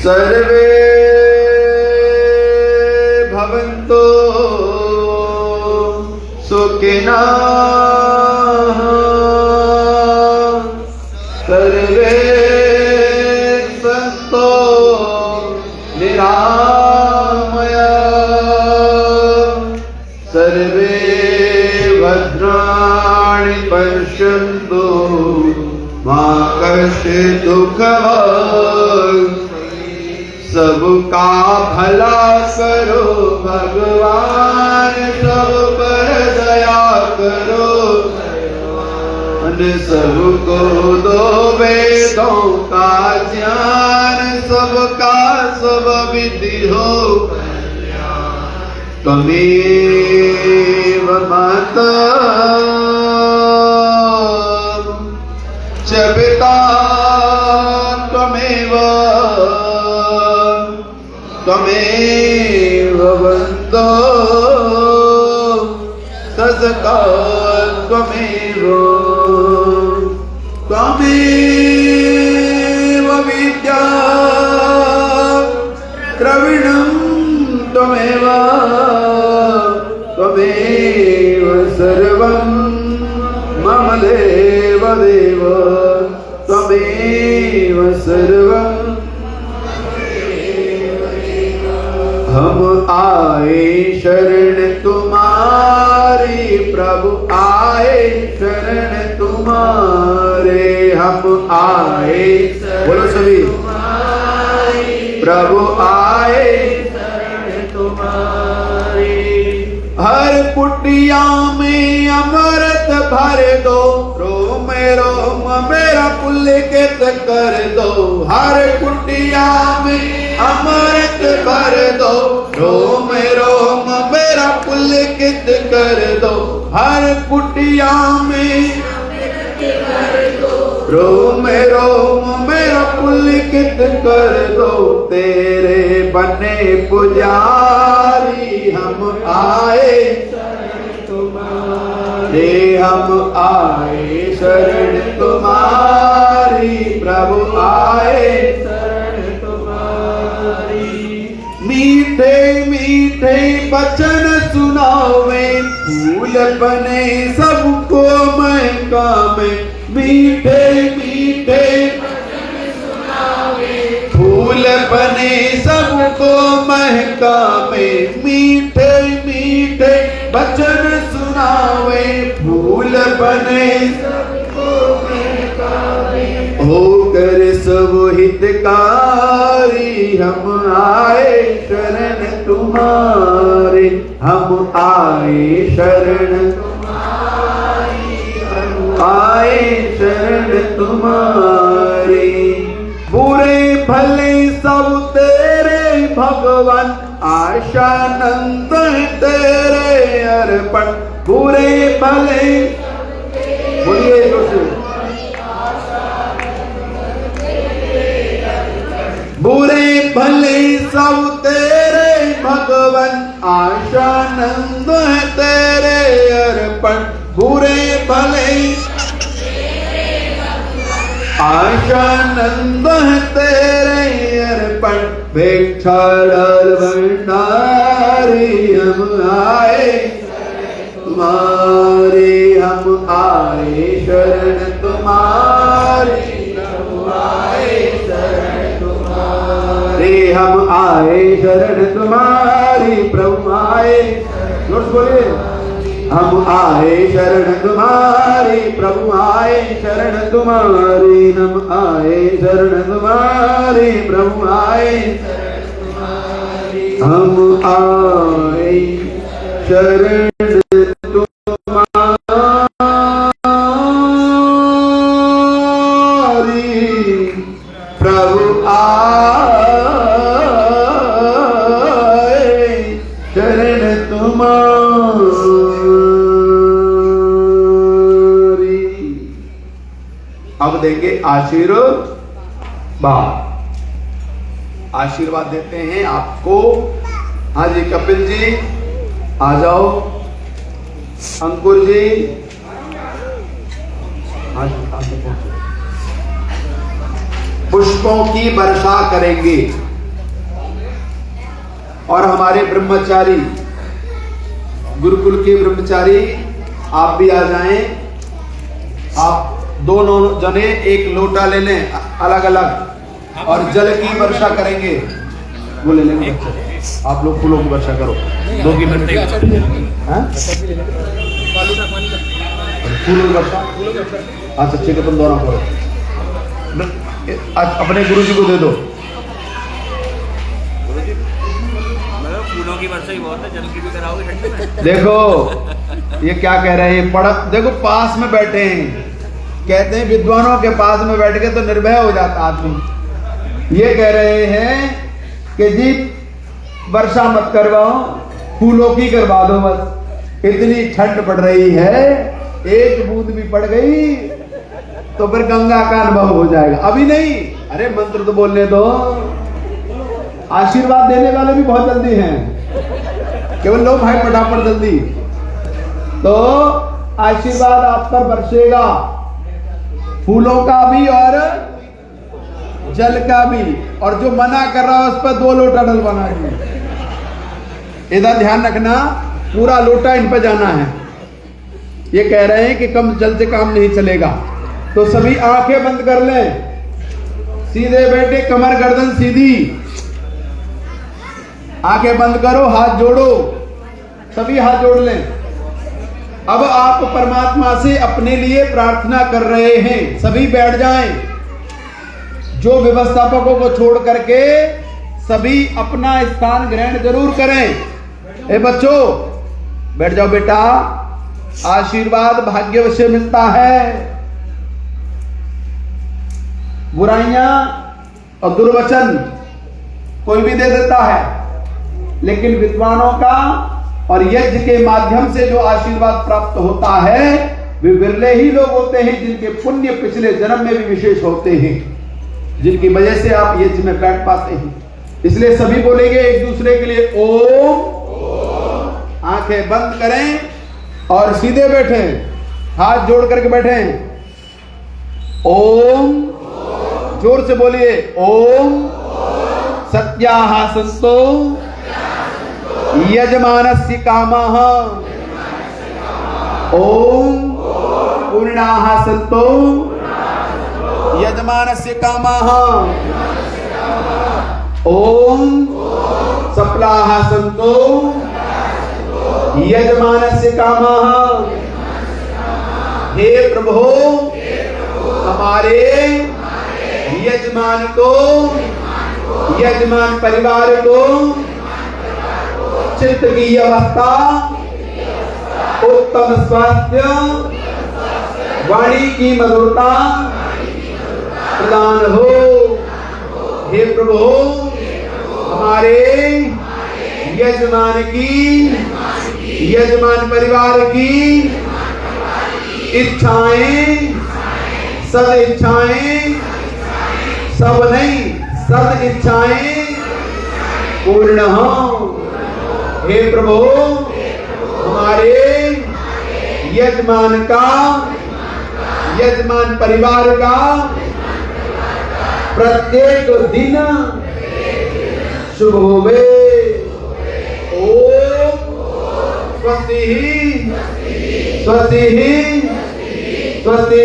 सर्वे भवन्तु सुखिना, सर्वे सन्तो निरामया, सर्वे भद्राणि पश्यन्तु मा कश्चित् दुःखभाग्, सबका भला करो भगवान, सब पर दया करो, सबको दो वेदों का ज्ञान, सबका सब विधि हो, त्वमेव माता च पिता त्वमेव, त्वमेव बन्धो ससका त्वमेव, त्वमेव विद्या द्रविणं त्वमेव, त्वमेव सर्वं मम देव देव, त्वमेव सर्वं। हम आए शरण तुम्हारी प्रभु, आए शरण तुम्हारे, हम आए, बोलो सभी, प्रभु आए शरण तुम्हारे, हर कुटिया में अमृत भर दो, रोम रोम मेरा पुलकित कर दो, हर कुटिया में अमृत भर दो, रोम रोम मेरा पुलकित कर दो, हर कुटिया में रोम रोम मेरा पुलकित कर दो, तेरे बने पुजारी हम आए तुम्हारे, हम आए शरण तुम्हारी, प्रभु आए शरण तुम्हारी, मीठे मीठे वचन सुनावे, फूल बने सबको महका में, मीठे मीठे फूल बने सबको महका में, मीठे मीठे वचन सुनावे, फूल बने सबको महका में, होकर सब हितकारी हम आए शरण तुम्हारे, हम आए शरण तुम्हारी, हम आए शरण तुम्हारी। बुरे भले सब तेरे भगवान, आशानंद तेरे अर्पण। बुरे भले, बोलिए जोर से, बुरे भले सब तेरे भगवान, आशानंद तेरे अर्पण। बुरे भले आशानंद तेरे अर्पण। भिक्षाड़ल भंडारी हम आए तुम्हारे, हम आए शरण तुम्हारी, हम आए शरण तुम्हारे, हम आए शरण तुम्हारी, प्रभु आए, जोर से बोलिए, हम आए शरण तुम्हारी, प्रभु आए शरण तुम्हारी, हम आए शरण तुम्हारी, प्रभु आए शरण तुम्हारी, हम आए शरण तुम्हारी, प्रभु आए शरण तुम्हारी। अब देंगे आशीर्वाद। आशीर्वाद देते हैं आपको। हाँ जी, कपिल जी आ जाओ, अंकुर जी हाँ जी, पुष्पों की वर्षा करेंगे और हमारे ब्रह्मचारी, गुरुकुल के ब्रह्मचारी आप भी आ जाएं। आप दोनों जने एक लोटा ले लें अलग अलग और जल की वर्षा करेंगे। वो ले लेंगे, आप लोग फूलों की वर्षा करो। 2 की मिनट फूलों की वर्षा। अच्छा ठीक है, तुम दोनों करो। अपने गुरु जी को दे दो। फूलों की वर्षा ही बहुत है, जल की भी कराओगे ठंडी में। देखो ये क्या कह रहे हैं, पढ़ देखो पास में बैठे हैं, कहते हैं विद्वानों के पास में बैठ के तो निर्भय हो जाता आदमी। ये कह रहे हैं कि जी वर्षा मत करवाओ, फूलों की करवा दो बस। इतनी ठंड पड़ रही है, एक बूंद भी पड़ गई तो फिर गंगा का अनुभव हो जाएगा। अभी नहीं, अरे मंत्र तो बोलने दो। आशीर्वाद देने वाले भी बहुत जल्दी हैं, केवल लोग भाई फटाफट जल्दी। तो आशीर्वाद आप पर बरसेगा, फूलों का भी और जल का भी। और जो मना कर रहा है उस पर 2 लोटा डलवाना है। इधर ध्यान रखना, पूरा लोटा इन पर जाना है। ये कह रहे हैं कि कम जल से काम नहीं चलेगा। तो सभी आंखें बंद कर लें, सीधे बैठे, कमर गर्दन सीधी, आंखें बंद करो, हाथ जोड़ो, सभी हाथ जोड़ लें। अब आप परमात्मा से अपने लिए प्रार्थना कर रहे हैं, सभी बैठ जाएं। जो व्यवस्थापकों को छोड़ करके सभी अपना स्थान ग्रहण जरूर करें। ए बच्चों बैठ जाओ बेटा, आशीर्वाद भाग्य से मिलता है। बुराइयां और दुर्वचन कोई भी दे देता है, लेकिन विद्वानों का और यज्ञ के माध्यम से जो आशीर्वाद प्राप्त होता है वे विरले ही लोग होते हैं जिनके पुण्य पिछले जन्म में भी विशेष होते हैं, जिनकी वजह से आप यज्ञ में बैठ पाते हैं। इसलिए सभी बोलेंगे एक दूसरे के लिए ओम। आंखें बंद करें और सीधे बैठे, हाथ जोड़ करके बैठे। ओम, जोर से बोलिए ओम। सत्याः सन्तो यजमानस्य कामः। ओम पूर्णाः सन्तो यजमानस्य कामः। ओम सफलाः सन्तो यजमानस्य कामः। हे प्रभु हमारे यजमान को, यजमान परिवार को चित्त की अवस्था, उत्तम स्वास्थ्य, वाणी की मधुरता प्रदान हो। हे प्रभु, हमारे यजमान परिवार की इच्छाएं, सद इच्छाएं, सब नहीं सद इच्छाएं पूर्ण हो। हे प्रभु, हमारे यजमान परिवार का प्रत्येक दिन शुभ होवे। ओम स्वस्ति स्वस्ति स्वस्ति।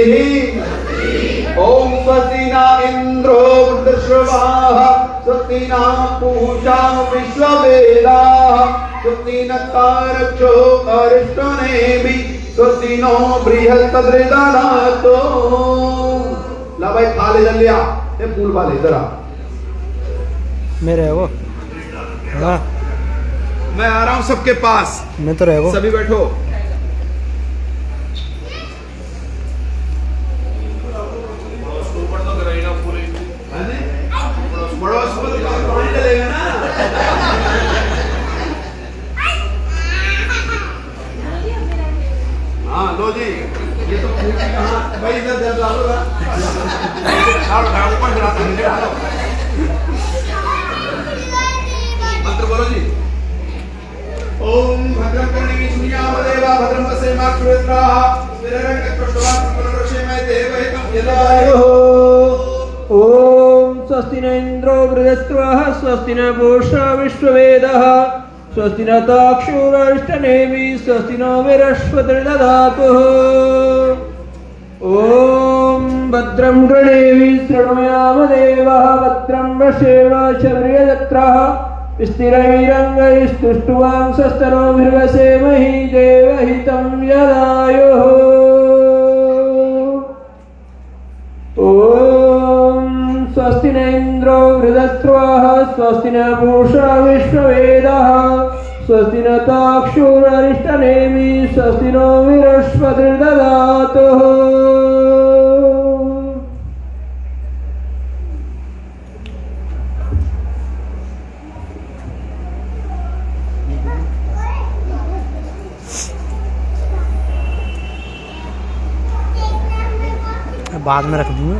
ओम स्वस्ति न इंद्रो वृद्धश्रवाः, स्वस्ति न पूषा विश्ववेदाः, स्वस्ति न तारक्षो अरिष्टनेमि, स्वस्ति नो बृहस्पतिर्दधातु। ला भाई खा ले जल्दी आ, ये फूल वाले इधर आ। मेरे है वो। हाँ मैं आ रहा हूं सबके पास। मैं तो रहे वो। सभी बैठो। चलेगा ना। हाँ लो जी, ये तो भाई इधर दर्द डालो ना। मंत्र बोलो जी। ओम भद्रं कर्णेमी सुयामदेवा भद्रं पश्येमाक्षुरेन्द्राः स्थिररङ्गपृष्ठवान् देवहितं यदायुः। ओम स्वस्ति न इंद्रो वृहस्पतिर्दधातु, स्वस्ति न पूषा विश्ववेदाः, स्वस्ति न ताक्षुररिष्टनेमि, स्वस्ति नो बृहस्पतिर्दधातु। ओम भद्रं गणेवी शृणुयाम देवः, भद्रं पश्येमाक्षुरेन्द्राः स्थिरैरङ्गैस्तुष्टुवांसस्तनोभिर्वसेमहि देवहितं यदायुः। ओम स्वस्ति न इंद्रो वृहस्पतिर्दधातु, स्वस्ति न पूषा विश्ववेदाः, स्वस्ति न ताक्षुररिष्टनेमि, स्वस्ति नो बृहस्पतिर्दधातु। बाद में रख दूंगा।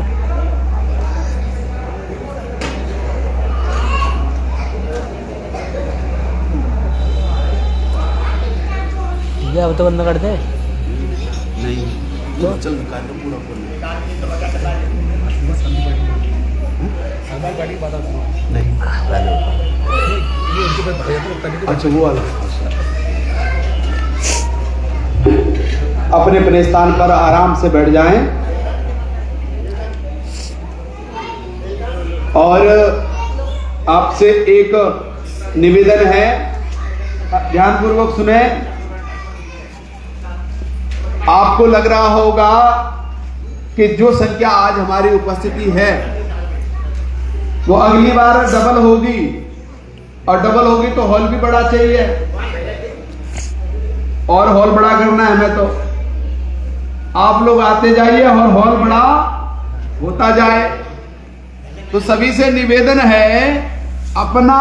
ये अब तो बंद कर दे। नहीं तो चल निकाल दो पूरा पूरा। नहीं अच्छा वो वाला। अपने अपने स्थान पर आराम से बैठ जाएं और आपसे एक निवेदन है, ध्यानपूर्वक सुने। आपको लग रहा होगा कि जो संख्या आज हमारी उपस्थिति है वो अगली बार डबल होगी, और डबल होगी तो हॉल भी बड़ा चाहिए, और हॉल बड़ा करना है। हमें तो आप लोग आते जाइए और हॉल बड़ा होता जाए। तो सभी से निवेदन है, अपना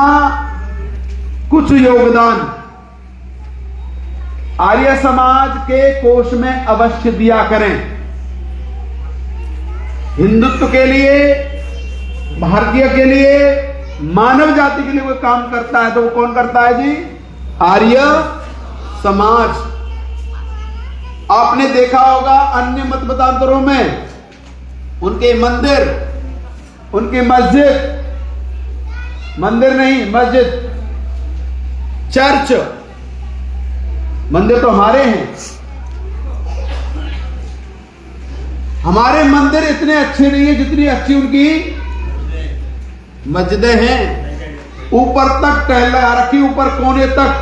कुछ योगदान आर्य समाज के कोष में अवश्य दिया करें। हिंदुत्व के लिए, भारतीय के लिए, मानव जाति के लिए कोई काम करता है तो वो कौन करता है जी? आर्य समाज। आपने देखा होगा अन्य मत मतांतरों में उनके मंदिर, उनकी मस्जिद, मंदिर नहीं मस्जिद, चर्च, मंदिर तो हमारे हैं। हमारे मंदिर इतने अच्छे नहीं है जितनी अच्छी उनकी मस्जिदें हैं। ऊपर तक टहल लगा रखी, ऊपर कोने तक।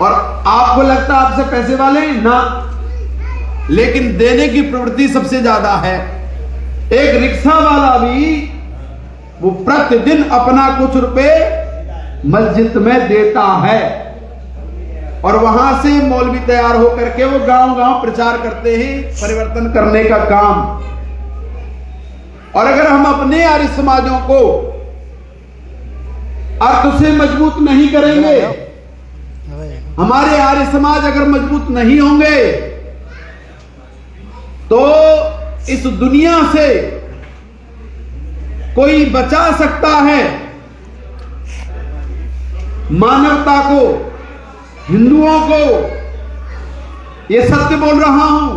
और आपको लगता है आपसे पैसे वाले हैं ना, लेकिन देने की प्रवृत्ति सबसे ज्यादा है। एक रिक्शा वाला भी वो प्रतिदिन अपना कुछ रुपए मस्जिद में देता है। और वहां से मौलवी तैयार होकर के वो गांव-गांव प्रचार करते हैं परिवर्तन करने का काम। और अगर हम अपने आर्य समाजों को अर्थ से मजबूत नहीं करेंगे, हमारे आर्य समाज अगर मजबूत नहीं होंगे, तो इस दुनिया से कोई बचा सकता है मानवता को, हिंदुओं को। ये सत्य बोल रहा हूं।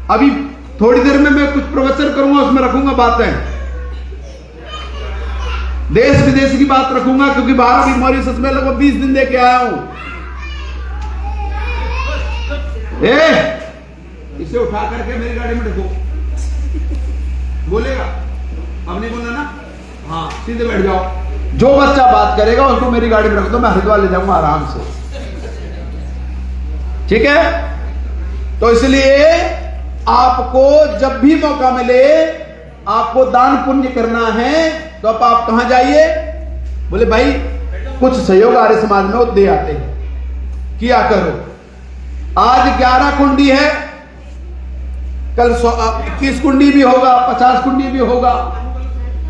अभी थोड़ी देर में मैं कुछ प्रवचन करूंगा, उसमें रखूंगा बातें, देश विदेश की बात रखूंगा, क्योंकि बाहर भी मॉरिशस में लगभग 20 दिन दे के आया हूं। इसे उठा करके मेरी गाड़ी में रखो। बोलेगा? अब नहीं बोलना ना? हाँ, सीधे बैठ जाओ। जो बच्चा बात करेगा उसको मेरी गाड़ी में रख दो, मैं हरिद्वार ले जाऊंगा आराम से। ठीक है? तो इसलिए आपको जब भी मौका मिले, आपको दान पुण्य करना है, तो अब आप कहां जाइए? बोले भाई कुछ सहयोग आर्य समाज में वो दे आते हैं, किया करो। आज 11 कुंडी है, कल 21 कुंडी भी होगा, 50 कुंडी भी होगा,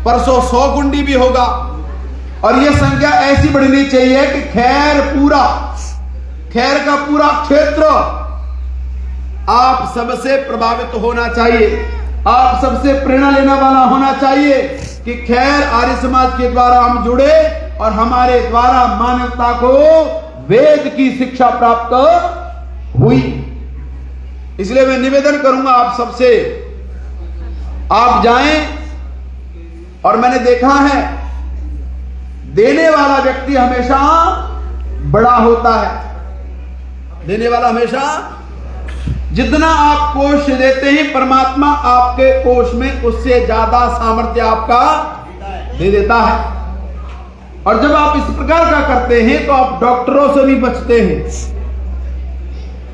परसों 100 कुंडी भी होगा। और यह संख्या ऐसी बढ़नी चाहिए कि खैर का पूरा क्षेत्र आप सबसे प्रभावित होना चाहिए, आप सबसे प्रेरणा लेने वाला होना चाहिए कि खैर आर्य समाज के द्वारा हम जुड़े और हमारे द्वारा मानवता को वेद की शिक्षा प्राप्त हुई। इसलिए मैं निवेदन करूंगा आप सबसे, आप जाएं। और मैंने देखा है देने वाला व्यक्ति हमेशा बड़ा होता है, देने वाला हमेशा, जितना आप कोष देते हैं परमात्मा आपके कोष में उससे ज्यादा सामर्थ्य आपका दे देता है। और जब आप इस प्रकार का करते हैं तो आप डॉक्टरों से भी बचते हैं,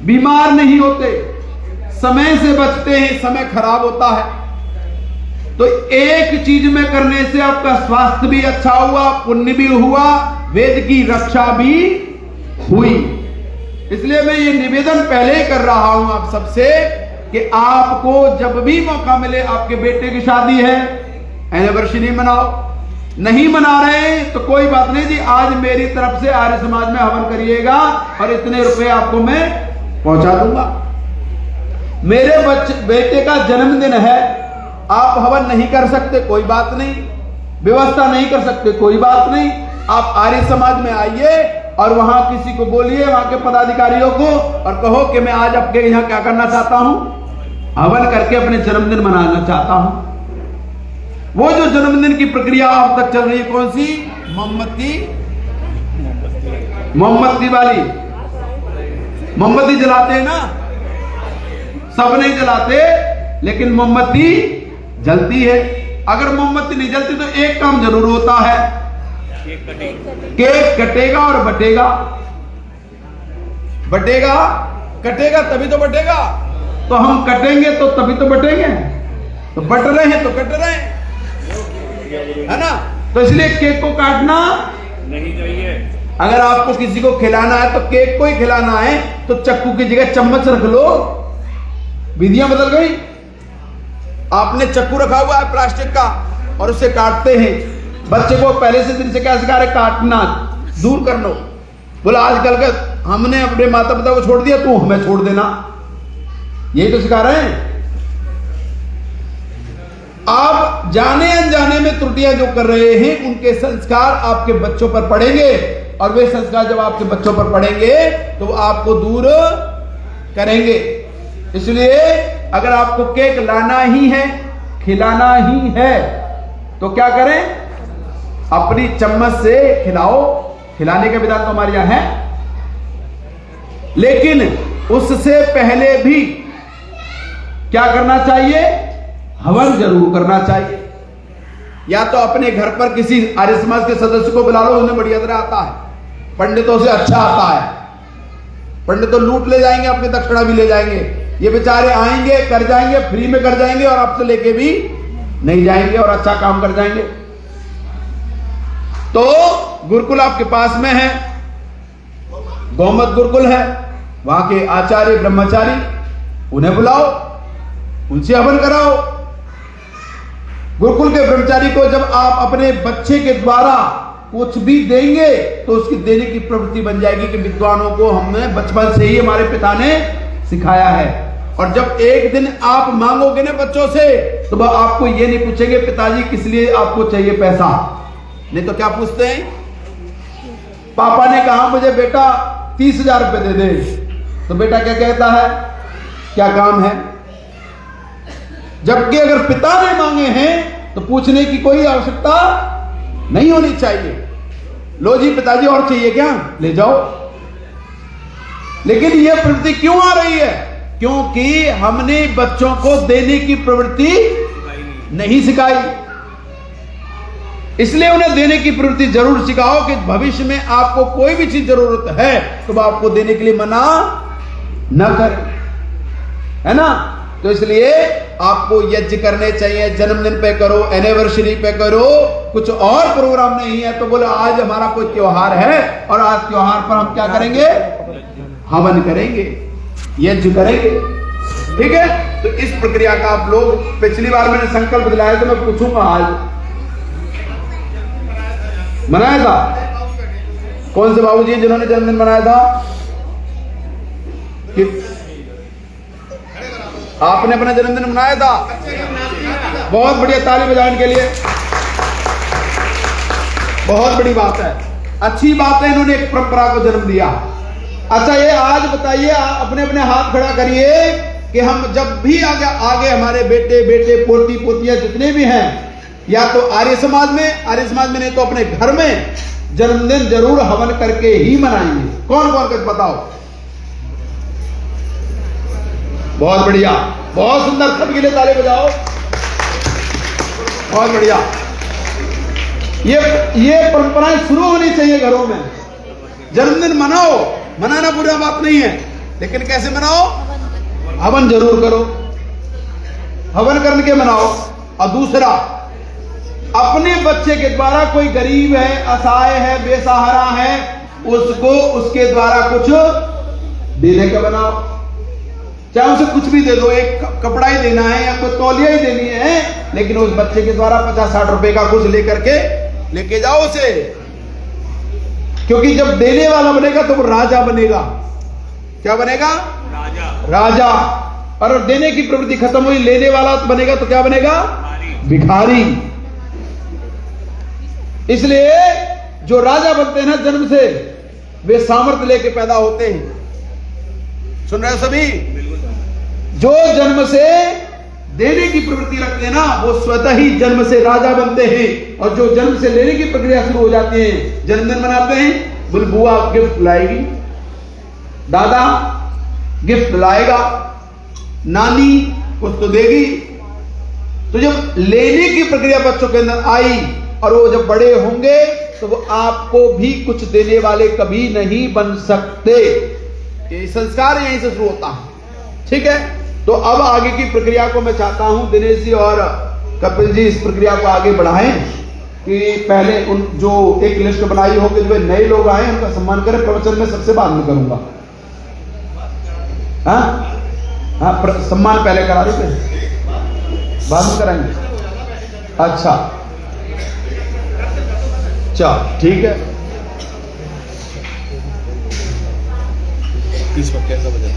बीमार नहीं होते, समय से बचते हैं, समय खराब होता है। तो एक चीज में करने से आपका स्वास्थ्य भी अच्छा हुआ, पुण्य भी हुआ, वेद की रक्षा भी हुई। इसलिए मैं ये निवेदन पहले ही कर रहा हूं आप सबसे कि आपको जब भी मौका मिले, आपके बेटे की शादी है, एनिवर्सरी मनाओ, नहीं मना रहे तो कोई बात नहीं जी, आज मेरी तरफ से आर्य समाज में हवन करिएगा और इतने रुपए आपको मैं पहुंचा दूंगा। मेरे बेटे का जन्मदिन है, आप हवन नहीं कर सकते कोई बात नहीं, व्यवस्था नहीं कर सकते कोई बात नहीं, आप आर्य समाज में आइए और वहां किसी को बोलिए, वहां के पदाधिकारियों को, और कहो कि मैं आज आपके यहां क्या करना चाहता हूं, हवन करके अपने जन्मदिन मनाना चाहता हूं। वो जो जन्मदिन की प्रक्रिया अब तक चल रही है, कौन सी? मोमबत्ती वाली। मोमबत्ती जलाते हैं ना, सब नहीं जलाते, लेकिन मोमबत्ती जलती है। अगर मोमबत्ती नहीं जलती तो एक काम जरूर होता है, केक कटेगा और बटेगा। बटेगा, कटेगा तभी तो बटेगा। तो हम कटेंगे तो तभी तो बटेंगे, तो बट रहे हैं तो कट रहे हैं, है ना? तो इसलिए केक को काटना नहीं चाहिए। अगर आपको किसी को खिलाना है तो केक को ही खिलाना है तो चक्कू की जगह चम्मच रख लो। विधियां बदल गई। आपने चक्कू रखा हुआ है प्लास्टिक का और उससे काटते हैं। बच्चे को पहले से दिन से क्या सिखा रहे? काटना दूर कर लो। बोला आजकल का हमने अपने माता पिता को छोड़ दिया, तू हमें छोड़ देना, यही तो सिखा रहे हैं। आप जाने अनजाने में त्रुटियां जो कर रहे हैं उनके संस्कार आपके बच्चों पर पड़ेंगे, और वे संस्कार जब आपके बच्चों पर पड़ेंगे तो आपको दूर करेंगे। इसलिए अगर आपको केक लाना ही है, खिलाना ही है, तो क्या करें? अपनी चम्मच से खिलाओ। खिलाने का विधान तो हमारे यहां है, लेकिन उससे पहले भी क्या करना चाहिए? हवन जरूर करना चाहिए। या तो अपने घर पर किसी आर्य समाज के सदस्य को बुला लो, उन्हें बढ़िया तरह आता है, पंडितों से अच्छा आता है। पंडित तो लूट ले जाएंगे, अपनी दक्षिणा भी ले जाएंगे। ये बेचारे आएंगे, कर जाएंगे, फ्री में कर जाएंगे और आपसे लेके भी नहीं जाएंगे और अच्छा काम कर जाएंगे। तो गुरुकुल आपके पास में है, गौमत गुरुकुल है, वहां के आचार्य ब्रह्मचारी, उन्हें बुलाओ, उनसे हवन कराओ। गुरुकुल के ब्रह्मचारी को जब आप अपने बच्चे के द्वारा कुछ भी देंगे तो उसकी देने की प्रवृत्ति बन जाएगी कि विद्वानों को हमने बचपन से ही हमारे पिता ने सिखाया है। और जब एक दिन आप मांगोगे ना बच्चों से, तो वह आपको ये नहीं पूछेंगे पिताजी किस लिए आपको चाहिए पैसा, नहीं तो क्या पूछते हैं, पापा ने कहा मुझे बेटा 30,000 रुपए दे दे। तो बेटा क्या कहता है, क्या काम है। जबकि अगर पिता ने मांगे हैं तो पूछने की कोई आवश्यकता नहीं होनी चाहिए। लो जी पिताजी और चाहिए क्या, ले जाओ। लेकिन यह प्रवृत्ति क्यों आ रही है, क्योंकि हमने बच्चों को देने की प्रवृत्ति नहीं सिखाई। इसलिए उन्हें देने की प्रवृत्ति जरूर सिखाओ कि भविष्य में आपको कोई भी चीज जरूरत है तो वह आपको देने के लिए मना न करें, है ना। तो इसलिए आपको यज्ञ करने चाहिए, जन्मदिन पे करो, एनिवर्सरी पे करो, कुछ और प्रोग्राम नहीं है तो बोलो आज हमारा कोई त्योहार है और आज त्योहार पर हम क्या करेंगे, हवन करेंगे, यज्ञ करेंगे, ठीक है। तो इस प्रक्रिया का आप लोग, पिछली बार मैंने संकल्प दिलाया तो मैं पूछूंगा आज मनाया था, कौन से बाबूजी जिन्होंने जन्मदिन मनाया था, कि आपने अपना जन्मदिन मनाया था, बहुत बढ़िया, ताली बजाओ इनके लिए, बहुत बड़ी बात है, अच्छी बात है, इन्होंने एक परंपरा को जन्म दिया। अच्छा ये आज बताइए, अपने अपने हाथ खड़ा करिए कि हम जब भी आगे हमारे बेटे पोती पोतियां जितने भी हैं, या तो आर्य समाज में नहीं तो अपने घर में जन्मदिन जरूर हवन करके ही मनाएंगे। कौन कौन कुछ बताओ। बहुत बढ़िया, बहुत सुंदर, सबके लिए ताली बजाओ, बहुत बढ़िया। ये परंपराएं शुरू होनी चाहिए घरों में। जन्मदिन मनाओ, मनाना बुरा बात नहीं है, लेकिन कैसे मनाओ, हवन जरूर करो, हवन करने के मनाओ। और दूसरा, अपने बच्चे के द्वारा कोई गरीब है, असहाय है, बेसहारा है, उसको उसके द्वारा कुछ देने का बनाओ। चाहे उसे कुछ भी दे दो, एक कपड़ा ही देना है या कोई तौलिया ही देनी है, लेकिन उस बच्चे के द्वारा 50-60 रुपए का कुछ लेके जाओ उसे। क्योंकि जब देने वाला बनेगा तो वो राजा बनेगा। क्या बनेगा, राजा। और देने की प्रवृत्ति खत्म हुई, लेने वाला बनेगा तो क्या बनेगा, भिखारी। इसलिए जो राजा बनते हैं ना जन्म से, वे सामर्थ्य लेके पैदा होते हैं। सुन रहे हो सभी। जो जन्म से देने की प्रवृत्ति रखते हैं ना, वो स्वतः ही जन्म से राजा बनते हैं। और जो जन्म से लेने की प्रक्रिया शुरू हो जाती है, जन्मदिन मनाते हैं, बुआ गिफ्ट लाएगी, दादा गिफ्ट लाएगा, नानी कुछ तो देगी। तो जब लेने की प्रक्रिया बच्चों के अंदर आई और वो जब बड़े होंगे तो वो आपको भी कुछ देने वाले कभी नहीं बन सकते। ये संस्कार यहीं से शुरू होता है, ठीक है। तो अब आगे की प्रक्रिया को मैं चाहता हूं दिनेश जी और कपिल जी इस प्रक्रिया को आगे बढ़ाएं कि पहले उन जो एक लिस्ट बनाई हो कि जो नए लोग आए उनका सम्मान करें। प्रवचन में सबसे बाद में करूंगा, हाँ सम्मान पहले करा देते, बाद में कराएंगे। अच्छा चल ठीक है। इस वक्त कैसा बजा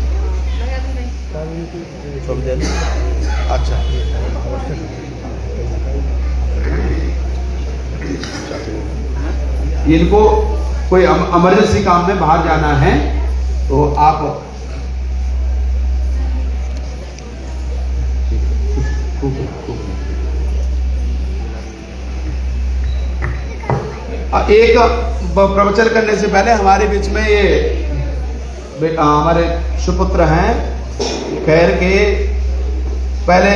अच्छा इनको कोई इमरजेंसी काम में बाहर जाना है तो आप एक प्रवचन करने से पहले हमारे बीच में ये हमारे सुपुत्र हैं खैर के, पहले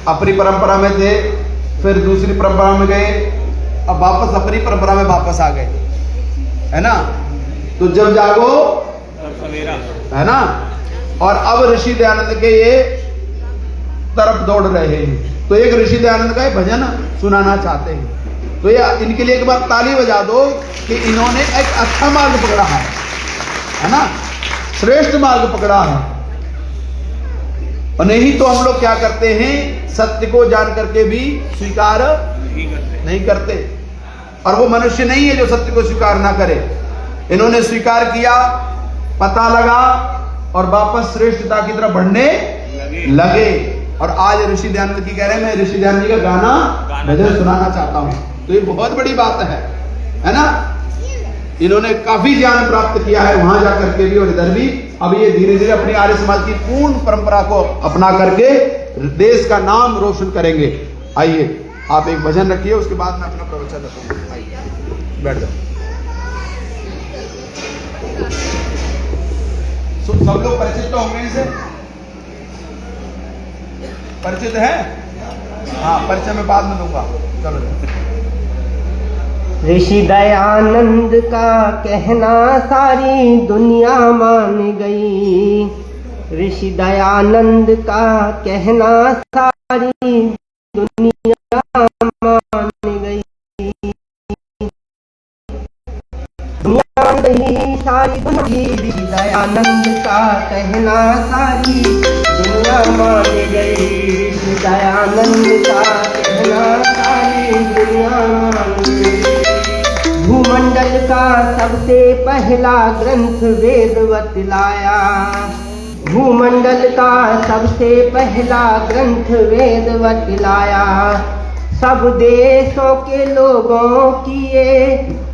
अपनी परंपरा में थे, फिर दूसरी परंपरा में गए, अब वापस अपनी परंपरा में वापस आ गए, है ना। तो जब जागो है ना। और अब ऋषि दयानंद के ये तरफ दौड़ रहे हैं, तो एक ऋषि दयानंद का भजन सुनाना चाहते हैं। तो ये इनके लिए एक बार ताली बजा दो कि इन्होंने एक अच्छा मार्ग पकड़ा है। है ना, श्रेष्ठ मार्ग पकड़ा है। और नहीं तो हम लोग क्या करते हैं, सत्य को जान करके भी स्वीकार नहीं करते। और वो मनुष्य नहीं है जो सत्य को स्वीकार ना करे। इन्होंने स्वीकार किया, पता लगा और वापस श्रेष्ठता की तरफ बढ़ने लगे। और आज ऋषि दयानंद की कह रहे हैं, मैं ऋषि दयानंद जी का गाना भजन सुनाना चाहता हूं। तो ये बहुत बड़ी बात है ना। इन्होंने काफी ज्ञान प्राप्त किया है वहां जाकर के भी और इधर भी। अब ये धीरे धीरे अपनी आर्य समाज की पूर्ण परंपरा को अपना करके देश का नाम रोशन करेंगे। आइए आप एक भजन रखिए, उसके बाद मैं अपना प्रवचन रखूंगा। आइए बैठ जाओ। सब लोग परिचित तो होंगे इनसे, परिचित है? हाँ, परिचय मैं बाद में दूंगा। चलो। ऋषि दयानंद का कहना सारी दुनिया मान गई। ऋषि दयानंद का कहना सारी दुनिया मान गई। दुनिया मान गई सारी दुनिया। ऋषि दयानंद का कहना सारी दुनिया मान गई। ऋषि दयानंद का कहना सारी दुनिया मान गई। भूमंडल का सबसे पहला ग्रंथ वेद बतलाया। भूमंडल का सबसे पहला ग्रंथ वेद बतलाया। सब देशों के लोगों की ये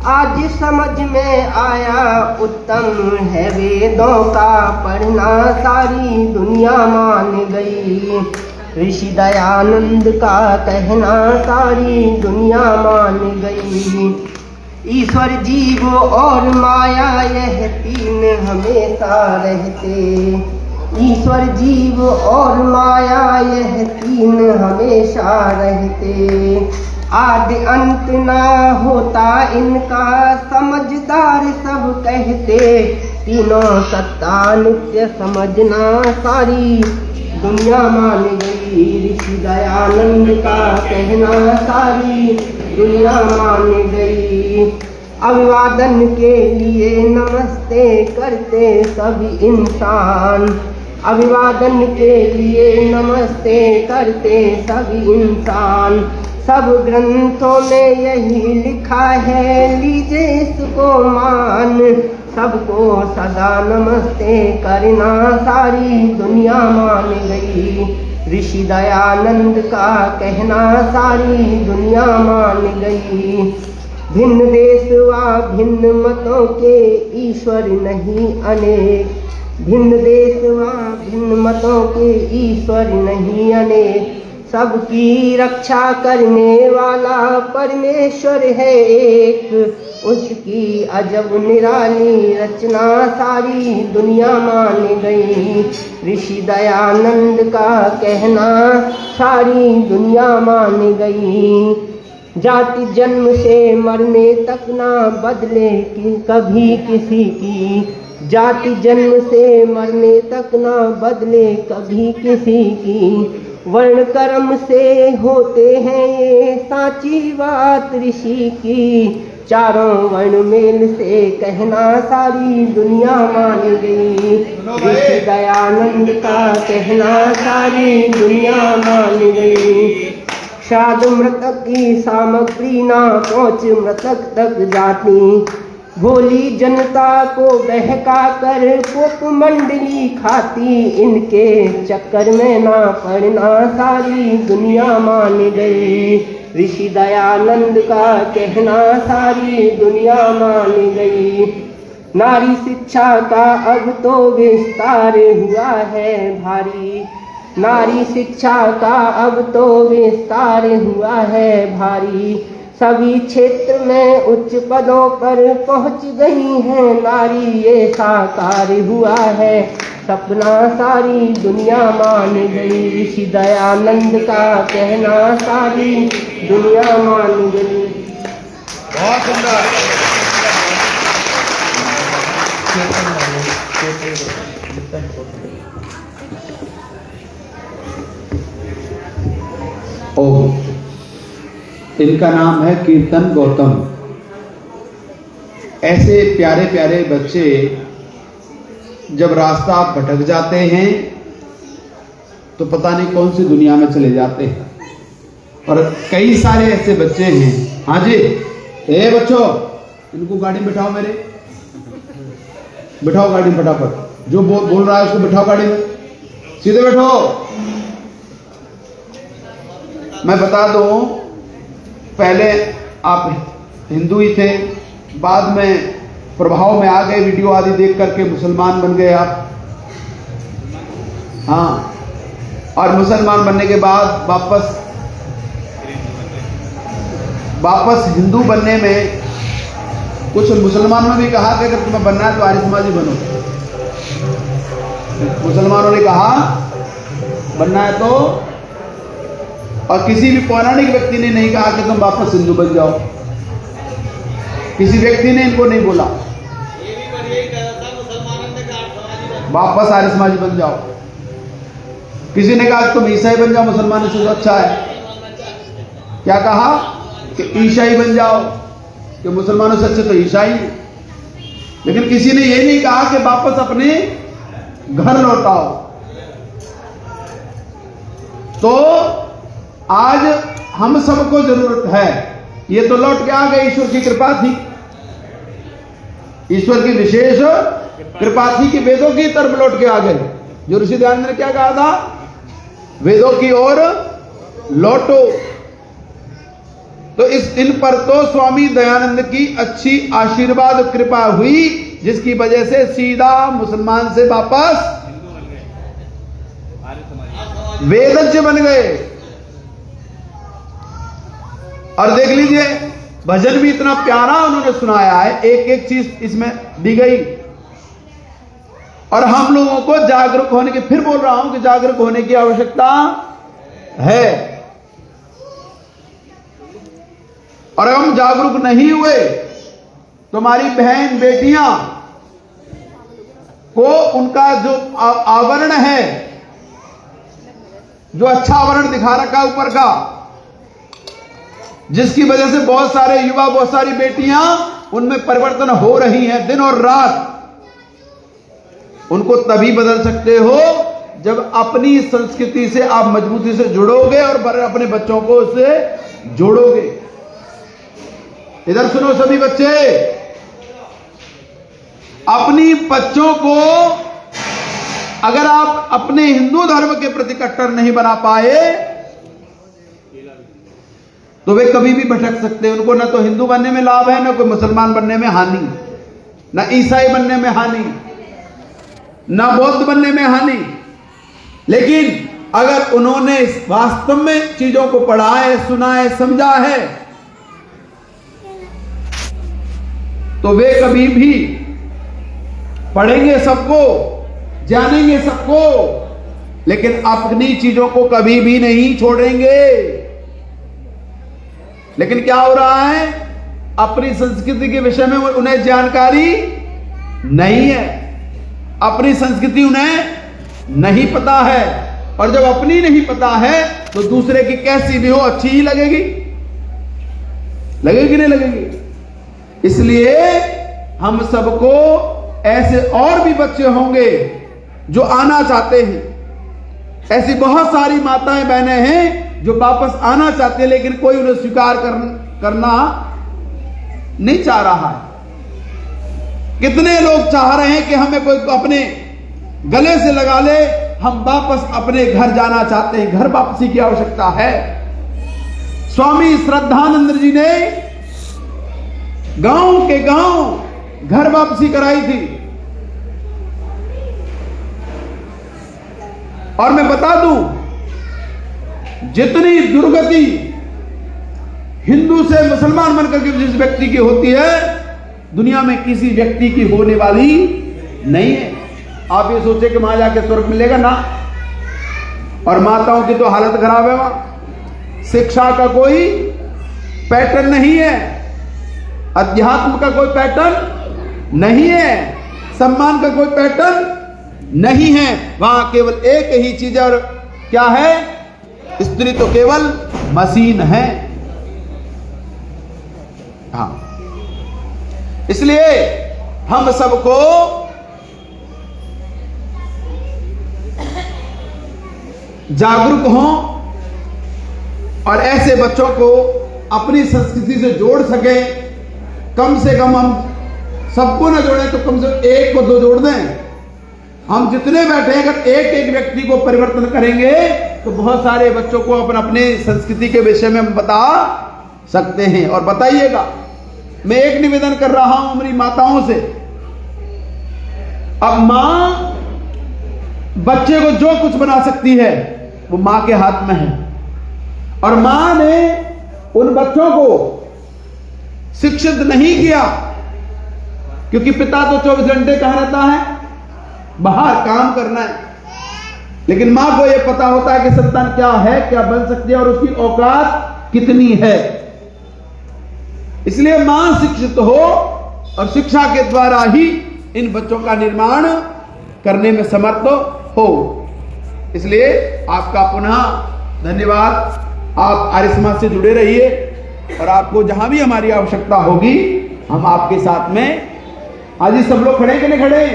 आज समझ में आया। उत्तम है वेदों का पढ़ना सारी दुनिया मान गई। ऋषि दयानंद का कहना सारी दुनिया मान गई। ईश्वर जीव और माया यह तीन हमेशा रहते। ईश्वर जीव और माया यह तीन हमेशा रहते। आदि अंत ना होता इनका समझदार सब कहते। तीनों सत्ता नित्य समझना सारी दुनिया मान गई। ऋषि दयानंद का कहना सारी दुनिया मान गई। अभिवादन के लिए नमस्ते करते सभी इंसान। अभिवादन के लिए नमस्ते करते सभी इंसान। सब ग्रंथों में यही लिखा है, लीजिए इसको मान। सबको सदा नमस्ते करना सारी दुनिया मान गई। ऋषि दयानंद का कहना सारी दुनिया मान गई। भिन्न देश व भिन्न मतों के ईश्वर नहीं अनेक। भिन्न देश व भिन्न मतों के ईश्वर नहीं अनेक। सबकी रक्षा करने वाला परमेश्वर है एक। उसकी अजब निराली रचना सारी दुनिया मान गई। ऋषि दयानंद का कहना सारी दुनिया मान गई। जाति जन्म से मरने तक ना बदले कभी किसी की। जाति जन्म से मरने तक ना बदले कभी किसी की। वर्ण कर्म से होते हैं ये साची बात ऋषि की। चारों वर्ण मेल से कहना सारी दुनिया मान गई। ऋषि दयानंद का कहना सारी दुनिया मान गई। श्राद्ध मृतक की सामग्री ना पहुँच मृतक तक जाती। भोली जनता को बहका कर पोप मंडली खाती। इनके चक्कर में ना पड़ना सारी दुनिया मान गई। ऋषि दयानंद का कहना सारी दुनिया मान गई। नारी शिक्षा का अब तो विस्तार हुआ है भारी। नारी शिक्षा का अब तो विस्तार हुआ है भारी। सभी क्षेत्र में उच्च पदों पर पहुंच गई हैं नारी। ये साकार हुआ है सपना सारी दुनिया मान गई। ऋषि दयानंद का कहना सारी दुनिया मान गई। बहुत सुंदर। ओह, इनका नाम है कीर्तन गौतम। ऐसे प्यारे प्यारे बच्चे जब रास्ता आप भटक जाते हैं तो पता नहीं कौन सी दुनिया में चले जाते हैं। और कई सारे ऐसे बच्चे हैं। हाँ जी, ए बच्चों, इनको गाड़ी में बिठाओ, मेरे बिठाओ गाड़ी में फटाफट। जो बोल रहा है उसको बिठाओ गाड़ी में, सीधे बैठो। मैं बता दूं, पहले आप हिंदू ही थे, बाद में प्रभाव में आ गए, वीडियो आदि देख करके मुसलमान बन गए आप। हाँ, और मुसलमान बनने के बाद वापस हिंदू बनने में कुछ मुसलमानों ने भी कहा कि अगर तुम्हें बनना है तो आर्य समाजी बनो। मुसलमानों ने कहा बनना है तो, और किसी भी पौराणिक व्यक्ति ने नहीं कहा कि तुम वापस हिंदू बन जाओ। किसी व्यक्ति ने इनको नहीं बोला वापस आर्य समाजी बन जाओ। किसी ने कहा तुम ईसाई बन जाओ, मुसलमानों से तो अच्छा है। क्या कहा कि ईसाई बन जाओ, कि मुसलमानों से अच्छे तो ईसाई। लेकिन किसी ने ये नहीं कहा कि वापस अपने घर लौटाओ। तो आज हम सबको जरूरत है, ये तो लौट के आ गए, ईश्वर की कृपा थी, ईश्वर की विशेष कृपा थी कि वेदों की तरफ लौट के आ गए। जो ऋषि दयानंद ने क्या कहा था, वेदों की ओर लौटो। तो इस इन पर तो स्वामी दयानंद की अच्छी आशीर्वाद कृपा हुई, जिसकी वजह से सीधा मुसलमान से वापस वेदज्ञ बन गए। और देख लीजिए, भजन भी इतना प्यारा उन्होंने सुनाया है, एक एक चीज इसमें दी गई। और हम लोगों को जागरूक होने की, फिर बोल रहा हूं कि जागरूक होने की आवश्यकता है। और अगर हम जागरूक नहीं हुए तो हमारी बहन बेटियां को उनका जो आवरण है, जो अच्छा आवरण दिखा रखा ऊपर का, जिसकी वजह से बहुत सारे युवा, बहुत सारी बेटियां उनमें परिवर्तन हो रही हैं दिन और रात। उनको तभी बदल सकते हो जब अपनी संस्कृति से आप मजबूती से जुड़ोगे और अपने बच्चों को उससे जोड़ोगे। इधर सुनो सभी बच्चे, अपनी बच्चों को अगर आप अपने हिंदू धर्म के प्रति कट्टर नहीं बना पाए तो वे कभी भी भटक सकते हैं। उनको ना तो हिंदू बनने में लाभ है, ना कोई मुसलमान बनने में हानि, ना ईसाई बनने में हानि, ना बौद्ध बनने में हानि। लेकिन अगर उन्होंने वास्तव में चीजों को पढ़ा है, सुना है, समझा है, तो वे कभी भी पढ़ेंगे सबको, जानेंगे सबको, लेकिन अपनी चीजों को कभी भी नहीं छोड़ेंगे। लेकिन क्या हो रहा है, अपनी संस्कृति के विषय में उन्हें जानकारी नहीं है, अपनी संस्कृति उन्हें नहीं पता है। और जब अपनी नहीं पता है तो दूसरे की कैसी भी हो अच्छी ही लगेगी, लगेगी नहीं लगेगी। इसलिए हम सबको, ऐसे और भी बच्चे होंगे जो आना चाहते हैं, ऐसी बहुत सारी माताएं बहनें हैं जो वापस आना चाहते हैं, लेकिन कोई उन्हें स्वीकार करना नहीं चाह रहा है। कितने लोग चाह रहे हैं कि हमें कोई अपने गले से लगा ले, हम वापस अपने घर जाना चाहते हैं, घर वापसी की आवश्यकता है। स्वामी श्रद्धानंद जी ने गांव के गांव घर वापसी कराई थी। और मैं बता दूं, जितनी दुर्गति हिंदू से मुसलमान बनकर के जिस व्यक्ति की होती है, दुनिया में किसी व्यक्ति की होने वाली नहीं है। आप ये सोचे कि वहां जाके स्वर्ग मिलेगा ना। और माताओं की तो हालत खराब है, वहां शिक्षा का कोई पैटर्न नहीं है, अध्यात्म का कोई पैटर्न नहीं है, सम्मान का कोई पैटर्न नहीं है। वहां केवल एक ही चीज है, और क्या है, स्त्री तो केवल मशीन है। हाँ, इसलिए हम सबको जागरूक हों और ऐसे बच्चों को अपनी संस्कृति से जोड़ सके। कम से कम हम सबको ना जोड़ें तो कम से कम एक को दो जोड़ दें। हम जितने बैठे हैं अगर एक एक व्यक्ति को परिवर्तन करेंगे तो बहुत सारे बच्चों को अपन अपने संस्कृति के विषय में हम बता सकते हैं। और बताइएगा, मैं एक निवेदन कर रहा हूं हमारी माताओं से, अब मां बच्चे को जो कुछ बना सकती है वो मां के हाथ में है। और मां ने उन बच्चों को शिक्षित नहीं किया, क्योंकि पिता तो 24 घंटे कहां रहता है, बाहर काम करना है। लेकिन मां को यह पता होता है कि संतान क्या है, क्या बन सकती है और उसकी औकात कितनी है। इसलिए मां शिक्षित हो और शिक्षा के द्वारा ही इन बच्चों का निर्माण करने में समर्थ हो। इसलिए आपका पुनः धन्यवाद। आप आर्य समाज से जुड़े रहिए और आपको जहां भी हमारी आवश्यकता होगी हम आपके साथ में। आज ही सब लोग खड़े कि नहीं खड़े?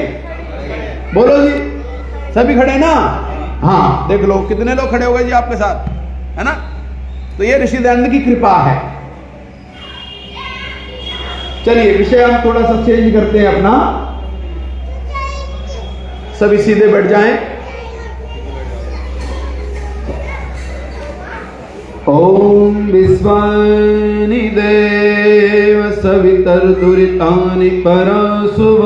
बोलो जी, सभी खड़े ना? हाँ, देख लो कितने लोग खड़े हो गए जी आपके साथ, है ना? तो ये ऋषि दयानंद की कृपा है। चलिए विषय हम थोड़ा सा चेंज करते हैं अपना। सभी सीधे बैठ जाएं। ओम विश्वानि देव सवितर्दुरितानि परासुव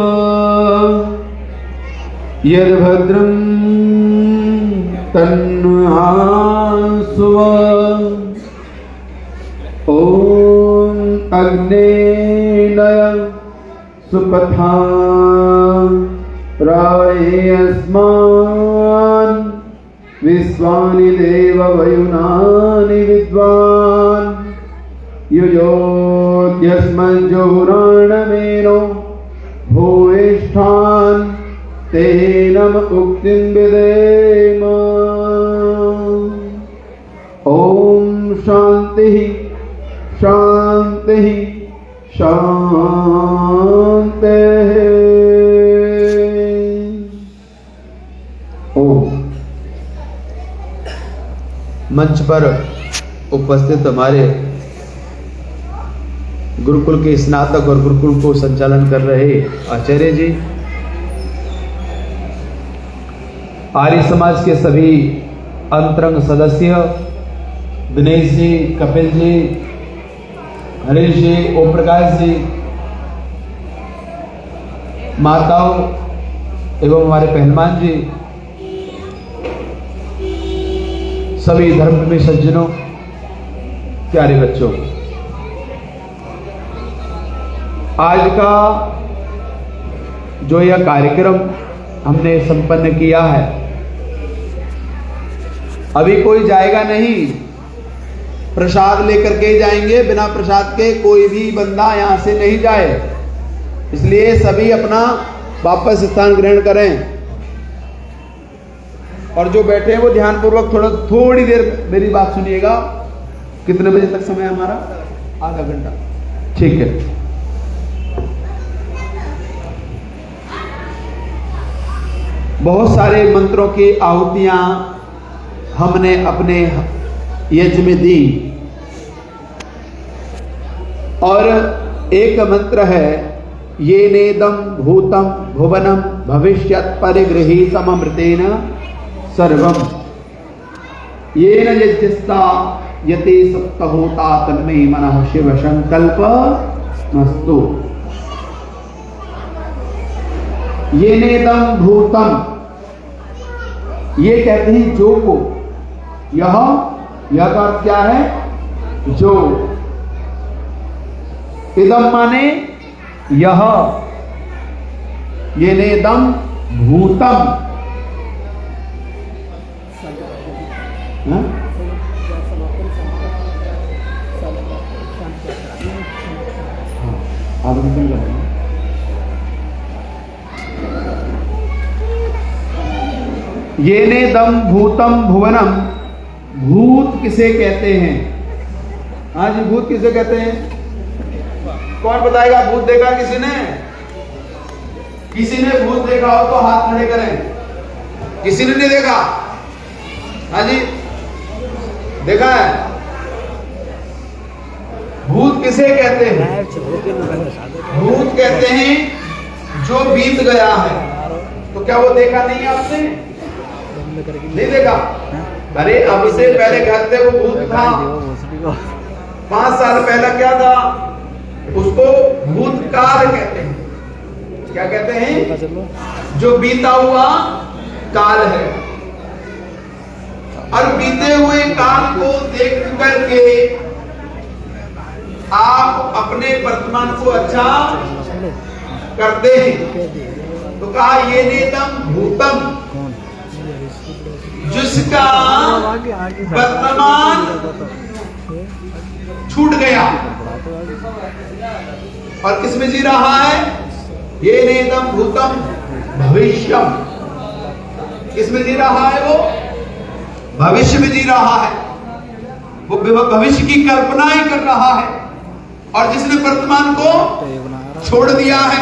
यद्भद्रं तन्नआसुव। ओम अग्नेय सुपथा रायस्मान् विश्वानि देव वयुनानि विद्वान् युयोध्यस्मज्जोराणमेनो भूयिष्ठान् तेनम उक्तिं विदेम। ओम शांति शांति शांति। ओम। मंच पर उपस्थित हमारे गुरुकुल के स्नातक और गुरुकुल को संचालन कर रहे आचार्य जी, आर्य समाज के सभी अंतरंग सदस्य दिनेश जी, कपिल जी, हरीश जी, ओम प्रकाश जी, माताओं एवं हमारे पहलवान जी, सभी धर्मप्रेमी सज्जनों, प्यारे बच्चों, आज का जो यह कार्यक्रम हमने संपन्न किया है, अभी कोई जाएगा नहीं, प्रसाद लेकर के जाएंगे। बिना प्रसाद के कोई भी बंदा यहां से नहीं जाए। इसलिए सभी अपना वापस स्थान ग्रहण करें। और जो बैठे हैं वो ध्यानपूर्वक थोड़ी देर मेरी बात सुनिएगा। कितने बजे तक समय है हमारा? आधा घंटा, ठीक है। बहुत सारे मंत्रों की आहुतियां हमने अपने यज्ञ में दी और एक मंत्र है, ये नेदम भूतम भुवनम भविष्यत् परिगृहीतमृतेन सर्वम येन यज्ञस्ता यते सप्तहोता तन्मे मनः शिव संकल्प मस्तु। ये नेदम भूतम, ये कहते हैं जो को। यह का अर्थ क्या है? जो। इदम माने यह, ये नेदम भूतम। ये नेदम भूतम भुवनम। भूत किसे कहते हैं? हाँ जी, भूत किसे कहते हैं? कौन बताएगा? भूत देखा किसी ने? किसी ने भूत देखा हो तो हाथ खड़े करें। किसी ने नहीं देखा? हाँ जी, देखा है? भूत किसे कहते हैं? भूत कहते हैं जो बीत गया है। तो क्या वो देखा नहीं आपने? नहीं देखा? अरे अब से पहले कहते वो भूत था। 5 साल पहले क्या था? उसको भूतकाल कहते हैं। क्या कहते हैं? जो बीता हुआ काल है। और बीते हुए काल को देख करके आप अपने वर्तमान को अच्छा करते हैं। तो कहा ये नेतम भूतम, जिसका वर्तमान छूट गया और किसमें जी रहा है? ये नेतम भूतम भविष्यम। किसमें जी रहा है? वो भविष्य में जी रहा है। वो भविष्य की कल्पना ही कर रहा है। और जिसने वर्तमान को छोड़ दिया है,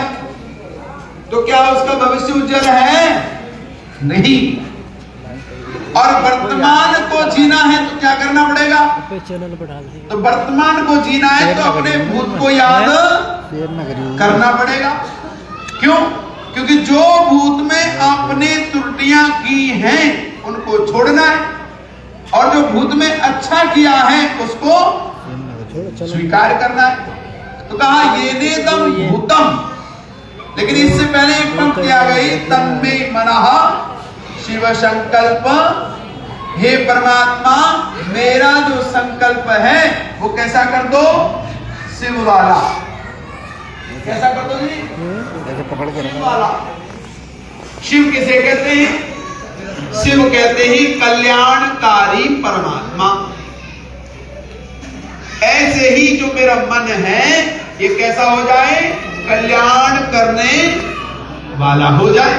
तो क्या उसका भविष्य उज्जवल है? नहीं। और वर्तमान को जीना है तो क्या करना पड़ेगा? तो वर्तमान को जीना है तो अपने भूत को याद करना पड़ेगा। क्यों? क्योंकि जो भूत में आपने त्रुटियां की हैं उनको छोड़ना है, और जो भूत में अच्छा किया है उसको स्वीकार करना है। तो कहा ये नेतम भूतम। लेकिन इससे पहले एक पंक्ति आ गई, तन्मे मनः शिव संकल्प। हे परमात्मा, मेरा जो संकल्प है वो कैसा कर दो? शिव वाला। कैसा कर दो जी? शिव वाला। शिव किसे कहते हैं? शिव कहते हैं कल्याणकारी परमात्मा। ऐसे ही जो मेरा मन है ये कैसा हो जाए? कल्याण करने वाला हो जाए।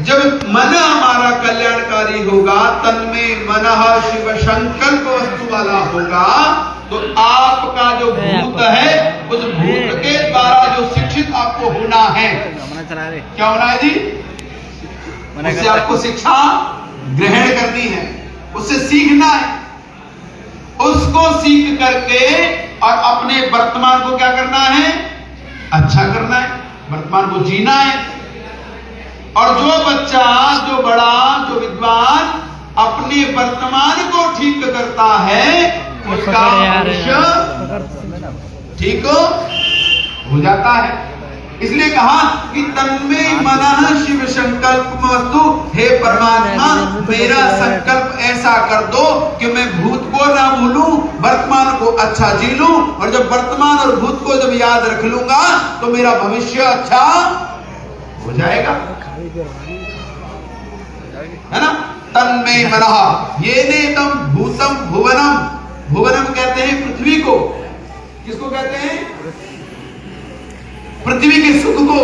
जब मन हमारा कल्याणकारी होगा, तन्मे मनः शिव संकल्प वस्तु वाला होगा, तो आपका जो भूत है उस भूत के द्वारा जो शिक्षित आपको होना है, क्या होना है जी? उससे आपको शिक्षा ग्रहण करनी है, उससे सीखना है। उसको सीख करके और अपने वर्तमान को क्या करना है? अच्छा करना है, वर्तमान को जीना है। और जो बच्चा, जो बड़ा, जो विद्वान अपने वर्तमान को ठीक करता है उसका भविष्य ठीक हो जाता है। इसलिए कहा कि तन्मे मनः शिव संकल्प वस्तु। हे परमात्मा, मेरा संकल्प ऐसा कर दो कि मैं भूत को ना भूलूं, वर्तमान को अच्छा जी लूं, और जब वर्तमान और भूत को जब याद रख लूंगा तो मेरा भविष्य अच्छा हो जाएगा, है ना? तन्मे मनः ये नेतम भूतम भुवनम। भुवनम कहते हैं पृथ्वी को। किसको कहते हैं? पृथ्वी के सुख को।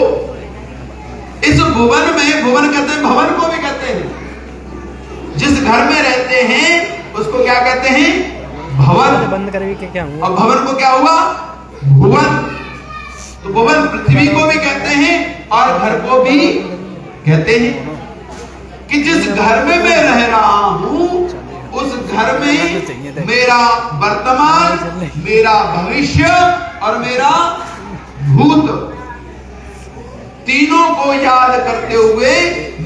इस भुवन में, भुवन कहते हैं भवन को भी कहते हैं। जिस घर में रहते हैं उसको क्या कहते हैं? भवन। बंद करके क्या हुआ? और भवन को क्या हुआ? भुवन। तो भुवन पृथ्वी को भी कहते हैं और घर को भी कहते हैं। कि जिस घर में मैं रह रहा हूं उस घर में मेरा वर्तमान, मेरा भविष्य और मेरा भूत, तीनों को याद करते हुए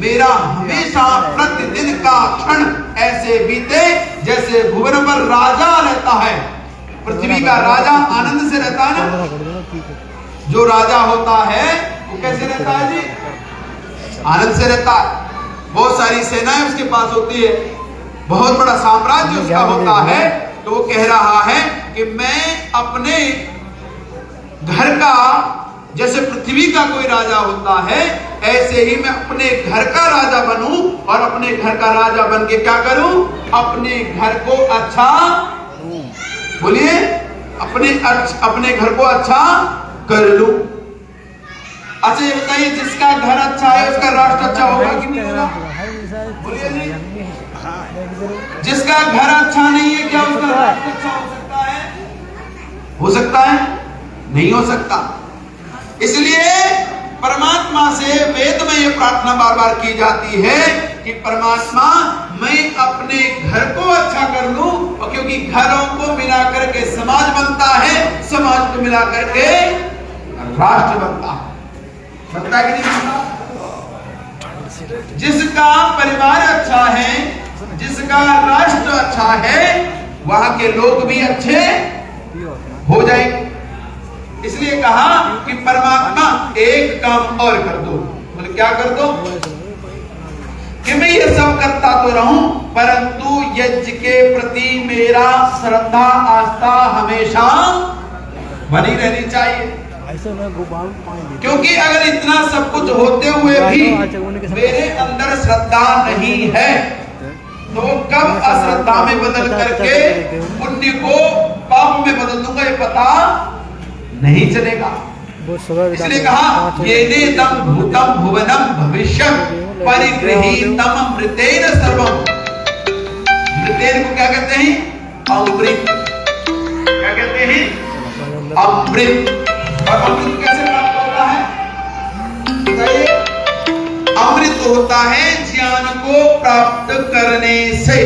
मेरा हमेशा प्रतिदिन का क्षण ऐसे बीते जैसे भुवन पर राजा रहता है। पृथ्वी का राजा आनंद से रहता है ना। जो राजा होता है वो कैसे रहता है जी? आनंद से रहता है। बहुत सारी सेनाएं उसके पास होती है, बहुत बड़ा साम्राज्य उसका होता है। तो वो कह रहा है कि मैं अपने घर का, जैसे पृथ्वी का कोई राजा होता है, ऐसे ही मैं अपने घर का राजा बनूं और अपने घर का राजा बन के क्या करूं? अपने घर को अच्छा, बोलिए, अपने घर को अच्छा कर लूं। अच्छा ये बताइए, जिसका घर अच्छा है उसका राष्ट्र अच्छा होगा कि नहीं होगा? बोलिए जी। जिसका घर अच्छा नहीं है क्या उसका राष्ट्र अच्छा हो सकता है? हो सकता है? नहीं हो सकता। इसलिए परमात्मा से वेद में ये प्रार्थना बार बार की जाती है कि परमात्मा मैं अपने घर को अच्छा कर लूं, और क्योंकि घरों को मिला करके समाज बनता है, समाज को मिला करके राष्ट्र बनता है। बनता है कि नहीं बनता? जिसका परिवार अच्छा है, जिसका राष्ट्र अच्छा है, वहां के लोग भी अच्छे हो जाएंगे। इसलिए कहा कि परमात्मा एक काम और कर दो। बोले क्या कर दो? कि मैं ये सब करता तो रहूं, परंतु यज्ञ के प्रति मेरा श्रद्धा आस्था हमेशा बनी रहनी चाहिए। क्योंकि अगर इतना सब कुछ होते हुए भी मेरे अंदर श्रद्धा नहीं है, तो कब अश्रद्धा में बदल करके पुण्य को पाप में बदल दूंगा ये पता नहीं चलेगा। इसलिए कहा येने तम भूतम भुवनम भविष्यम परिगृहीतम अमृतेन सर्वम। मृतेन को क्या कहते हैं? अमृत। क्या कहते हैं? अमृत। और अमृत कैसे प्राप्त होता है? अमृत होता है ज्ञान को प्राप्त करने से।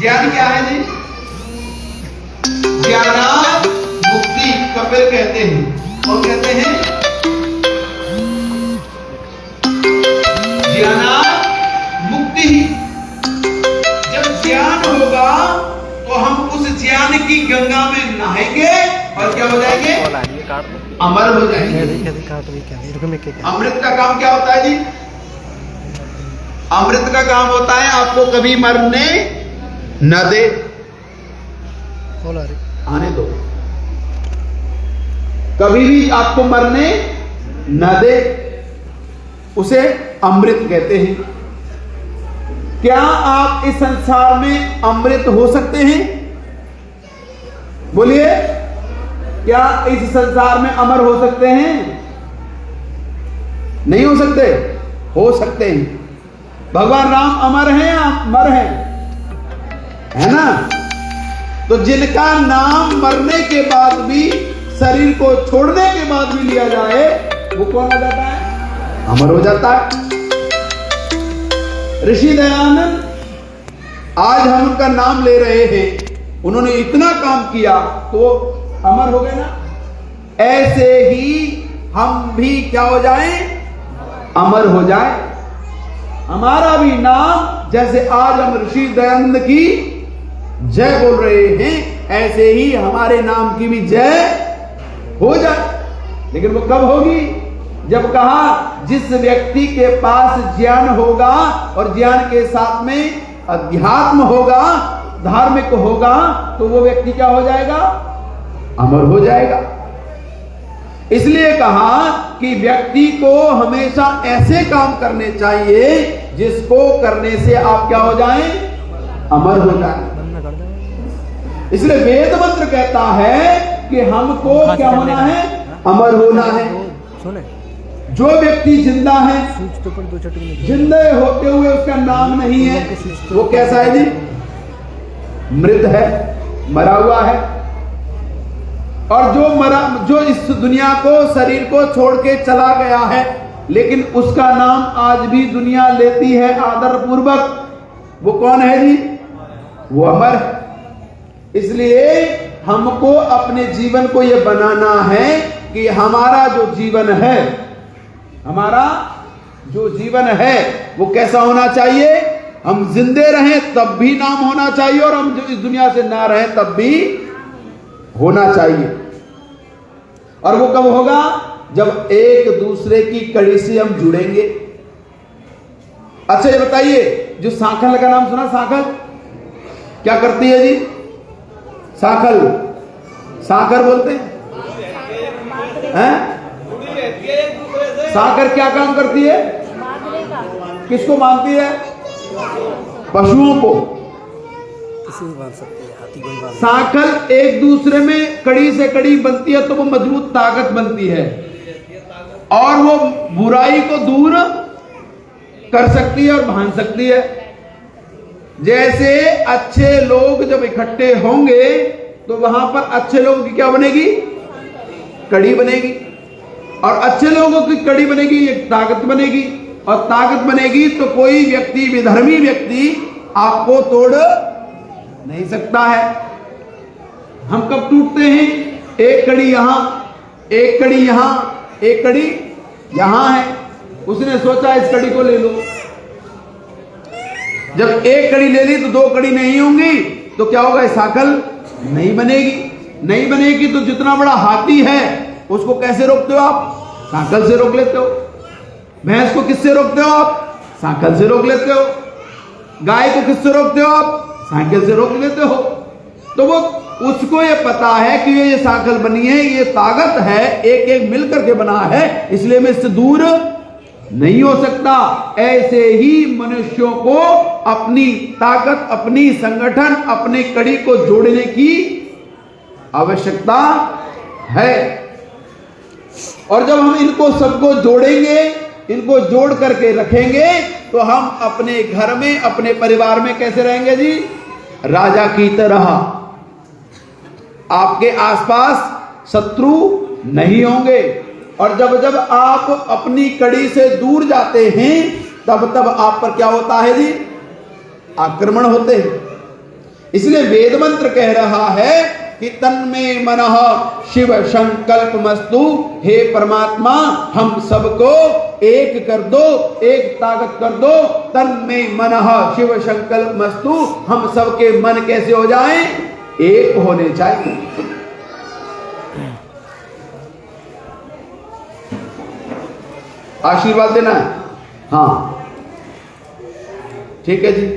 ज्ञान क्या है जी? ज्ञानात् मुक्ति कबीर कहते हैं। कौन कहते हैं? ज्ञानात् मुक्ति। जब ज्ञान होगा तो हम उस ज्ञान की गंगा में नहाएंगे और क्या हो जाएंगे? अमर हो जाएंगे। अमृत का काम क्या होता है जी? अमृत का काम होता है आपको कभी मरने न दे, आने दो, कभी भी आपको मरने न दे, उसे अमृत कहते हैं। क्या आप इस संसार में अमृत हो सकते हैं? बोलिए, क्या इस संसार में अमर हो सकते हैं? नहीं हो सकते? हो सकते हैं। भगवान राम अमर हैं या मर हैं? है ना? तो जिनका नाम मरने के बाद भी, शरीर को छोड़ने के बाद भी लिया जाए, वो कौन हो जाता है? अमर हो जाता है। ऋषि दयानंद, आज हम उनका नाम ले रहे हैं, उन्होंने इतना काम किया तो अमर हो गए ना। ऐसे ही हम भी क्या हो जाएं? अमर हो जाए। हमारा भी नाम, जैसे आज हम ऋषि दयानंद की जय बोल रहे हैं, ऐसे ही हमारे नाम की भी जय हो जाए। लेकिन वो कब होगी? जब कहा जिस व्यक्ति के पास ज्ञान होगा और ज्ञान के साथ में अध्यात्म होगा, धार्मिक होगा, तो वो व्यक्ति क्या हो जाएगा? अमर हो जाएगा। इसलिए कहा कि व्यक्ति को हमेशा ऐसे काम करने चाहिए जिसको करने से आप क्या हो जाएं? अमर हो जाएं। इसलिए वेद मंत्र कहता है कि हमको क्या होना है? अमर होना है। जो व्यक्ति जिंदा है, जिंदे होते हुए उसका नाम नहीं है, वो कैसा है जी? मृत है, मरा हुआ है। और जो इस दुनिया को, शरीर को छोड़ के चला गया है, लेकिन उसका नाम आज भी दुनिया लेती है आदर पूर्वक, वो कौन है जी? वो अमर है। इसलिए हमको अपने जीवन को यह बनाना है कि हमारा जो जीवन है, हमारा जो जीवन है वो कैसा होना चाहिए? हम जिंदे रहें तब भी नाम होना चाहिए, और हम जो इस दुनिया से ना रहें तब भी होना चाहिए। और वो कब होगा? जब एक दूसरे की कड़ी से हम जुड़ेंगे। अच्छा ये बताइए, जो सांखल का नाम सुना? सांखल क्या करती है जी? सांखल, साकर बोलते हैं? साकर क्या काम करती है? किसको मानती है? पशुओं को। सांखल एक दूसरे में कड़ी से कड़ी बनती है तो वो मजबूत ताकत बनती है, और वो बुराई को दूर कर सकती है और भान सकती है। जैसे अच्छे लोग जब इकट्ठे होंगे तो वहां पर अच्छे लोगों की क्या बनेगी? कड़ी बनेगी। और अच्छे लोगों की कड़ी बनेगी, एक ताकत बनेगी। और ताकत बनेगी तो कोई व्यक्ति, विधर्मी व्यक्ति आपको तोड़ नहीं सकता है। हम कब टूटते हैं? एक कड़ी यहां, एक कड़ी यहां, एक कड़ी यहां है, उसने सोचा इस कड़ी को ले लो। जब एक कड़ी ले ली तो दो कड़ी नहीं होंगी, तो क्या होगा? साकल नहीं बनेगी। नहीं बनेगी तो जितना बड़ा हाथी है उसको कैसे रोकते हो आप? साकल से रोक लेते हो। भैंस को किससे रोकते हो आप? साकल से रोक लेते हो। गाय को किससे रोकते हो आप? साइकिल से रोक लेते हो। तो वो उसको ये पता है कि ये साकल बनी है, ये ताकत है, एक एक मिलकर के बना है, इसलिए मैं इससे दूर नहीं हो सकता। ऐसे ही मनुष्यों को अपनी ताकत, अपनी संगठन, अपनी कड़ी को जोड़ने की आवश्यकता है। और जब हम इनको सबको जोड़ेंगे, इनको जोड़ करके रखेंगे, तो हम अपने घर में, अपने परिवार में कैसे रहेंगे जी? राजा की तरह। आपके आसपास शत्रु नहीं होंगे। और जब जब आप अपनी कड़ी से दूर जाते हैं, तब तब आप पर क्या होता है जी? आक्रमण होते हैं। इसलिए वेद मंत्र कह रहा है कि तन्मे मनः शिव संकल्पमस्तु, हे परमात्मा हम सबको एक कर दो, एक ताकत कर दो। तन्मे मनः शिव संकल्पमस्तु, हम सबके मन कैसे हो जाएं? एक होने चाहिए। आशीर्वाद देना है, हाँ ठीक है जी।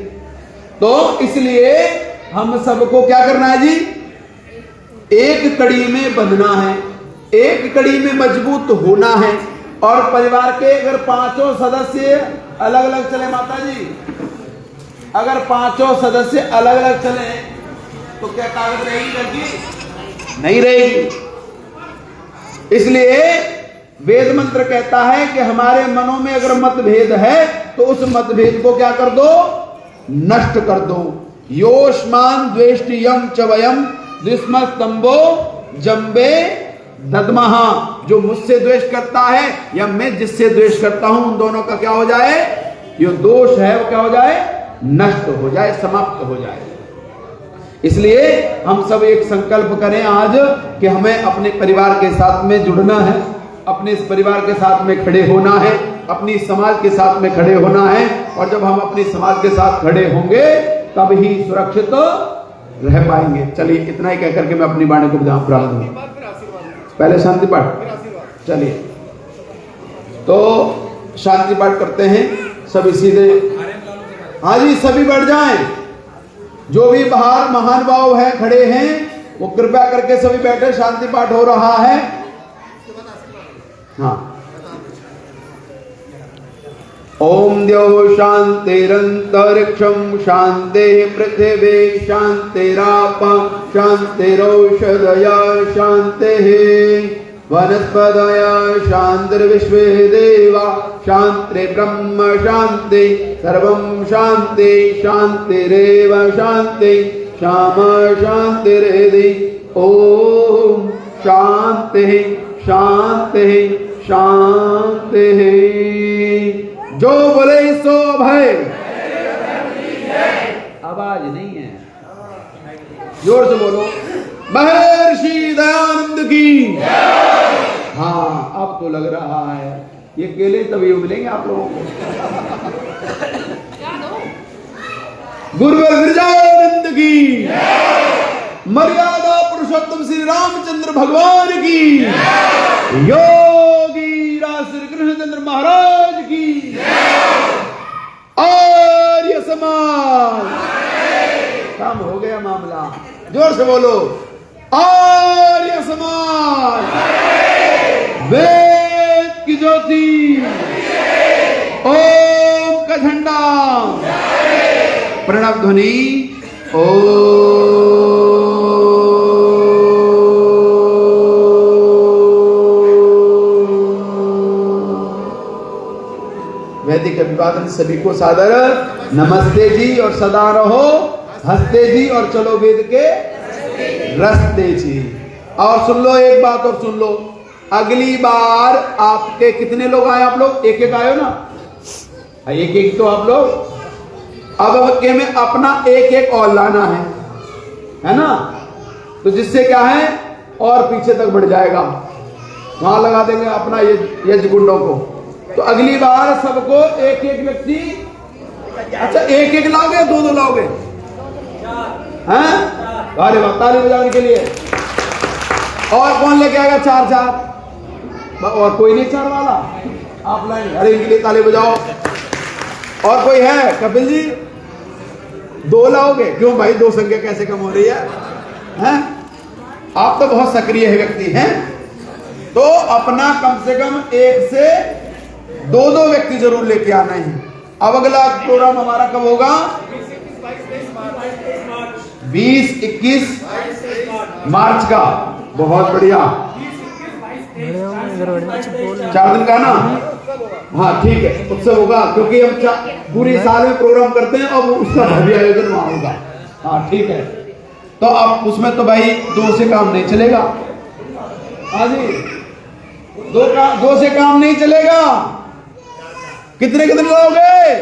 तो इसलिए हम सबको क्या करना है जी? एक कड़ी में बंधना है, एक कड़ी में मजबूत होना है। और परिवार के अगर पांचों सदस्य अलग अलग चले, माता जी अगर पांचों सदस्य अलग अलग चले तो क्या ताकत रहेगी घर की? नहीं रहेगी। इसलिए वेद मंत्र कहता है कि हमारे मनों में अगर मतभेद है तो उस मतभेद को क्या कर दो? नष्ट कर दो। योष्मान द्वेष्टियम च वयम द्विस्मस्तंभो जंबे दद्महा, जो मुझसे द्वेष करता है या मैं जिससे द्वेष करता हूं, उन दोनों का क्या हो जाए? जो दोष है वो क्या हो जाए? नष्ट हो जाए, समाप्त हो जाए। इसलिए हम सब एक संकल्प करें आज कि हमें अपने परिवार के साथ में जुड़ना है, अपने इस परिवार के साथ में खड़े होना है, अपनी समाज के साथ में खड़े होना है। और जब हम अपनी समाज के साथ खड़े होंगे तब ही सुरक्षित रह पाएंगे। चलिए इतना ही कहकर के मैं अपनी वाणी को विराम दूंगा। पहले शांति पाठ, चलिए तो शांति पाठ करते हैं सभी सीधे। हाँ जी, सभी बैठ जाएं। जो भी बाहर महानुभाव है खड़े हैं वो कृपया करके सभी बैठे, शांति पाठ हो रहा है। हाँ, ओम द्यौः शान्तिरन्तरिक्षं शान्तिः पृथिवी शान्तिरापः शान्तिरौषधयः शान्तिः वनस्पतयः शान्तिर्विश्वे देवा शान्तिर्ब्रह्म शान्ति सर्वं शान्ति शान्तिरेव शान्ति श्यामा शान्तिरेधि। ओम शान्तिः शान्तिः शान्तिः। जो बोले सो भय। आवाज नहीं है, जोर से बोलो। महर्षि दयानंद की। हाँ अब तो लग रहा है ये केले तभी मिलेंगे आप लोगों को। गुरुवर गिरिजानंद की। मर्यादा पुरुषोत्तम श्री रामचंद्र भगवान की। योगी राज श्री कृष्णचंद्र महाराज की। आर्य समाज। काम हो गया मामला, जोर से बोलो। आर्य समाज। वेद की ज्योति। ओम का झंडा। प्रणव ध्वनि। ओम। वैदिक अभिवादन सभी को सादर नमस्ते जी। और सदा रहो हंसते जी और चलो वेद के रस्ते जी। और सुन लो एक बात और सुन लो, अगली बार आपके कितने लोग आए? आप लोग एक एक आए हो ना? एक एक तो आप लोग, अब के में अपना एक एक और लाना है ना, तो जिससे क्या है और पीछे तक बढ़ जाएगा, वहां लगा देंगे अपना यज्ञ कुंडों को। तो अगली बार सबको एक एक व्यक्ति, अच्छा एक एक लाओगे, दो दो लाओगे, हैं? अरे वाह, ताली बजाने के लिए। और कौन लेके आएगा चार चार? और कोई नहीं चार वाला? आप लाएंगे, अरे इनके लिए ताली बजाओ। और कोई है? कपिल जी दो लाओगे? क्यों भाई, दो संख्या कैसे कम हो रही है? हैं? आप तो बहुत सक्रिय व्यक्ति हैं, तो अपना कम से कम एक से दो दो व्यक्ति जरूर लेके आना है। अब अगला प्रोग्राम हमारा कब होगा? 20-21 मार्च का। बहुत बढ़िया, 4 दिन का ना? हाँ ठीक है, उत्सव होगा, क्योंकि हम पूरी साल में प्रोग्राम करते हैं और उसका भव्य आयोजन वहां होगा। हाँ ठीक है, तो अब उसमें तो भाई दो से काम नहीं चलेगा। हाँ जी, दो से काम नहीं चलेगा। कितने कितने लोगे?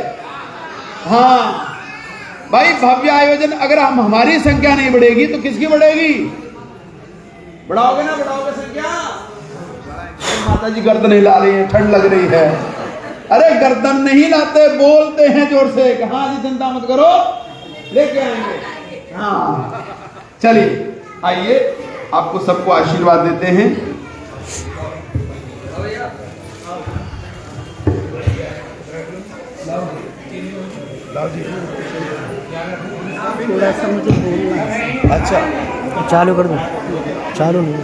हाँ भाई, भव्य आयोजन अगर हमारी संख्या नहीं बढ़ेगी तो किसकी बढ़ेगी? बढ़ाओगे ना, बढ़ाओगे संख्या। माता जी गर्दन हिला रही है, ठंड लग रही है। अरे गर्दन नहीं लाते, बोलते हैं जोर से। हाँ जी, चिंता मत करो, लेके आएंगे। हाँ चलिए, आइए आपको सबको आशीर्वाद देते हैं। थोड़ा सा मुझे बोलना है। अच्छा चालू कर दो, चालू नहीं।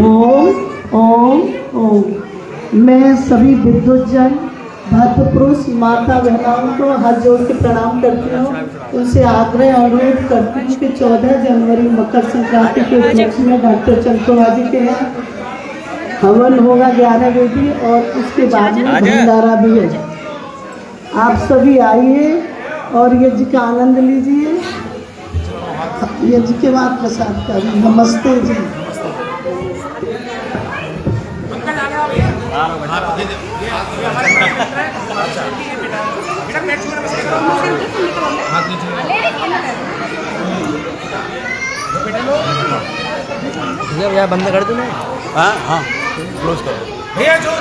ओम ओम ओम। मैं सभी विद्वज्जन, भक्त पुरुष, माता बहनाओं को हाथ जोड़ के प्रणाम करती हूँ। उनसे आग्रह अनुरोध करती हूँ कि 14 जनवरी मकर संक्रांति के उपलक्ष्य में डॉक्टर चंद्रवाजी के यहाँ हवन होगा 11 बजे, और उसके बाद में भंडारा भी है। आप सभी आइए और यज्ञ का आनंद लीजिए। यज्ञ के बाद प्रसाद का भी। नमस्ते जी। भैया बंद कर दो ना। हाँ हाँ, क्लोज करो भैया। जो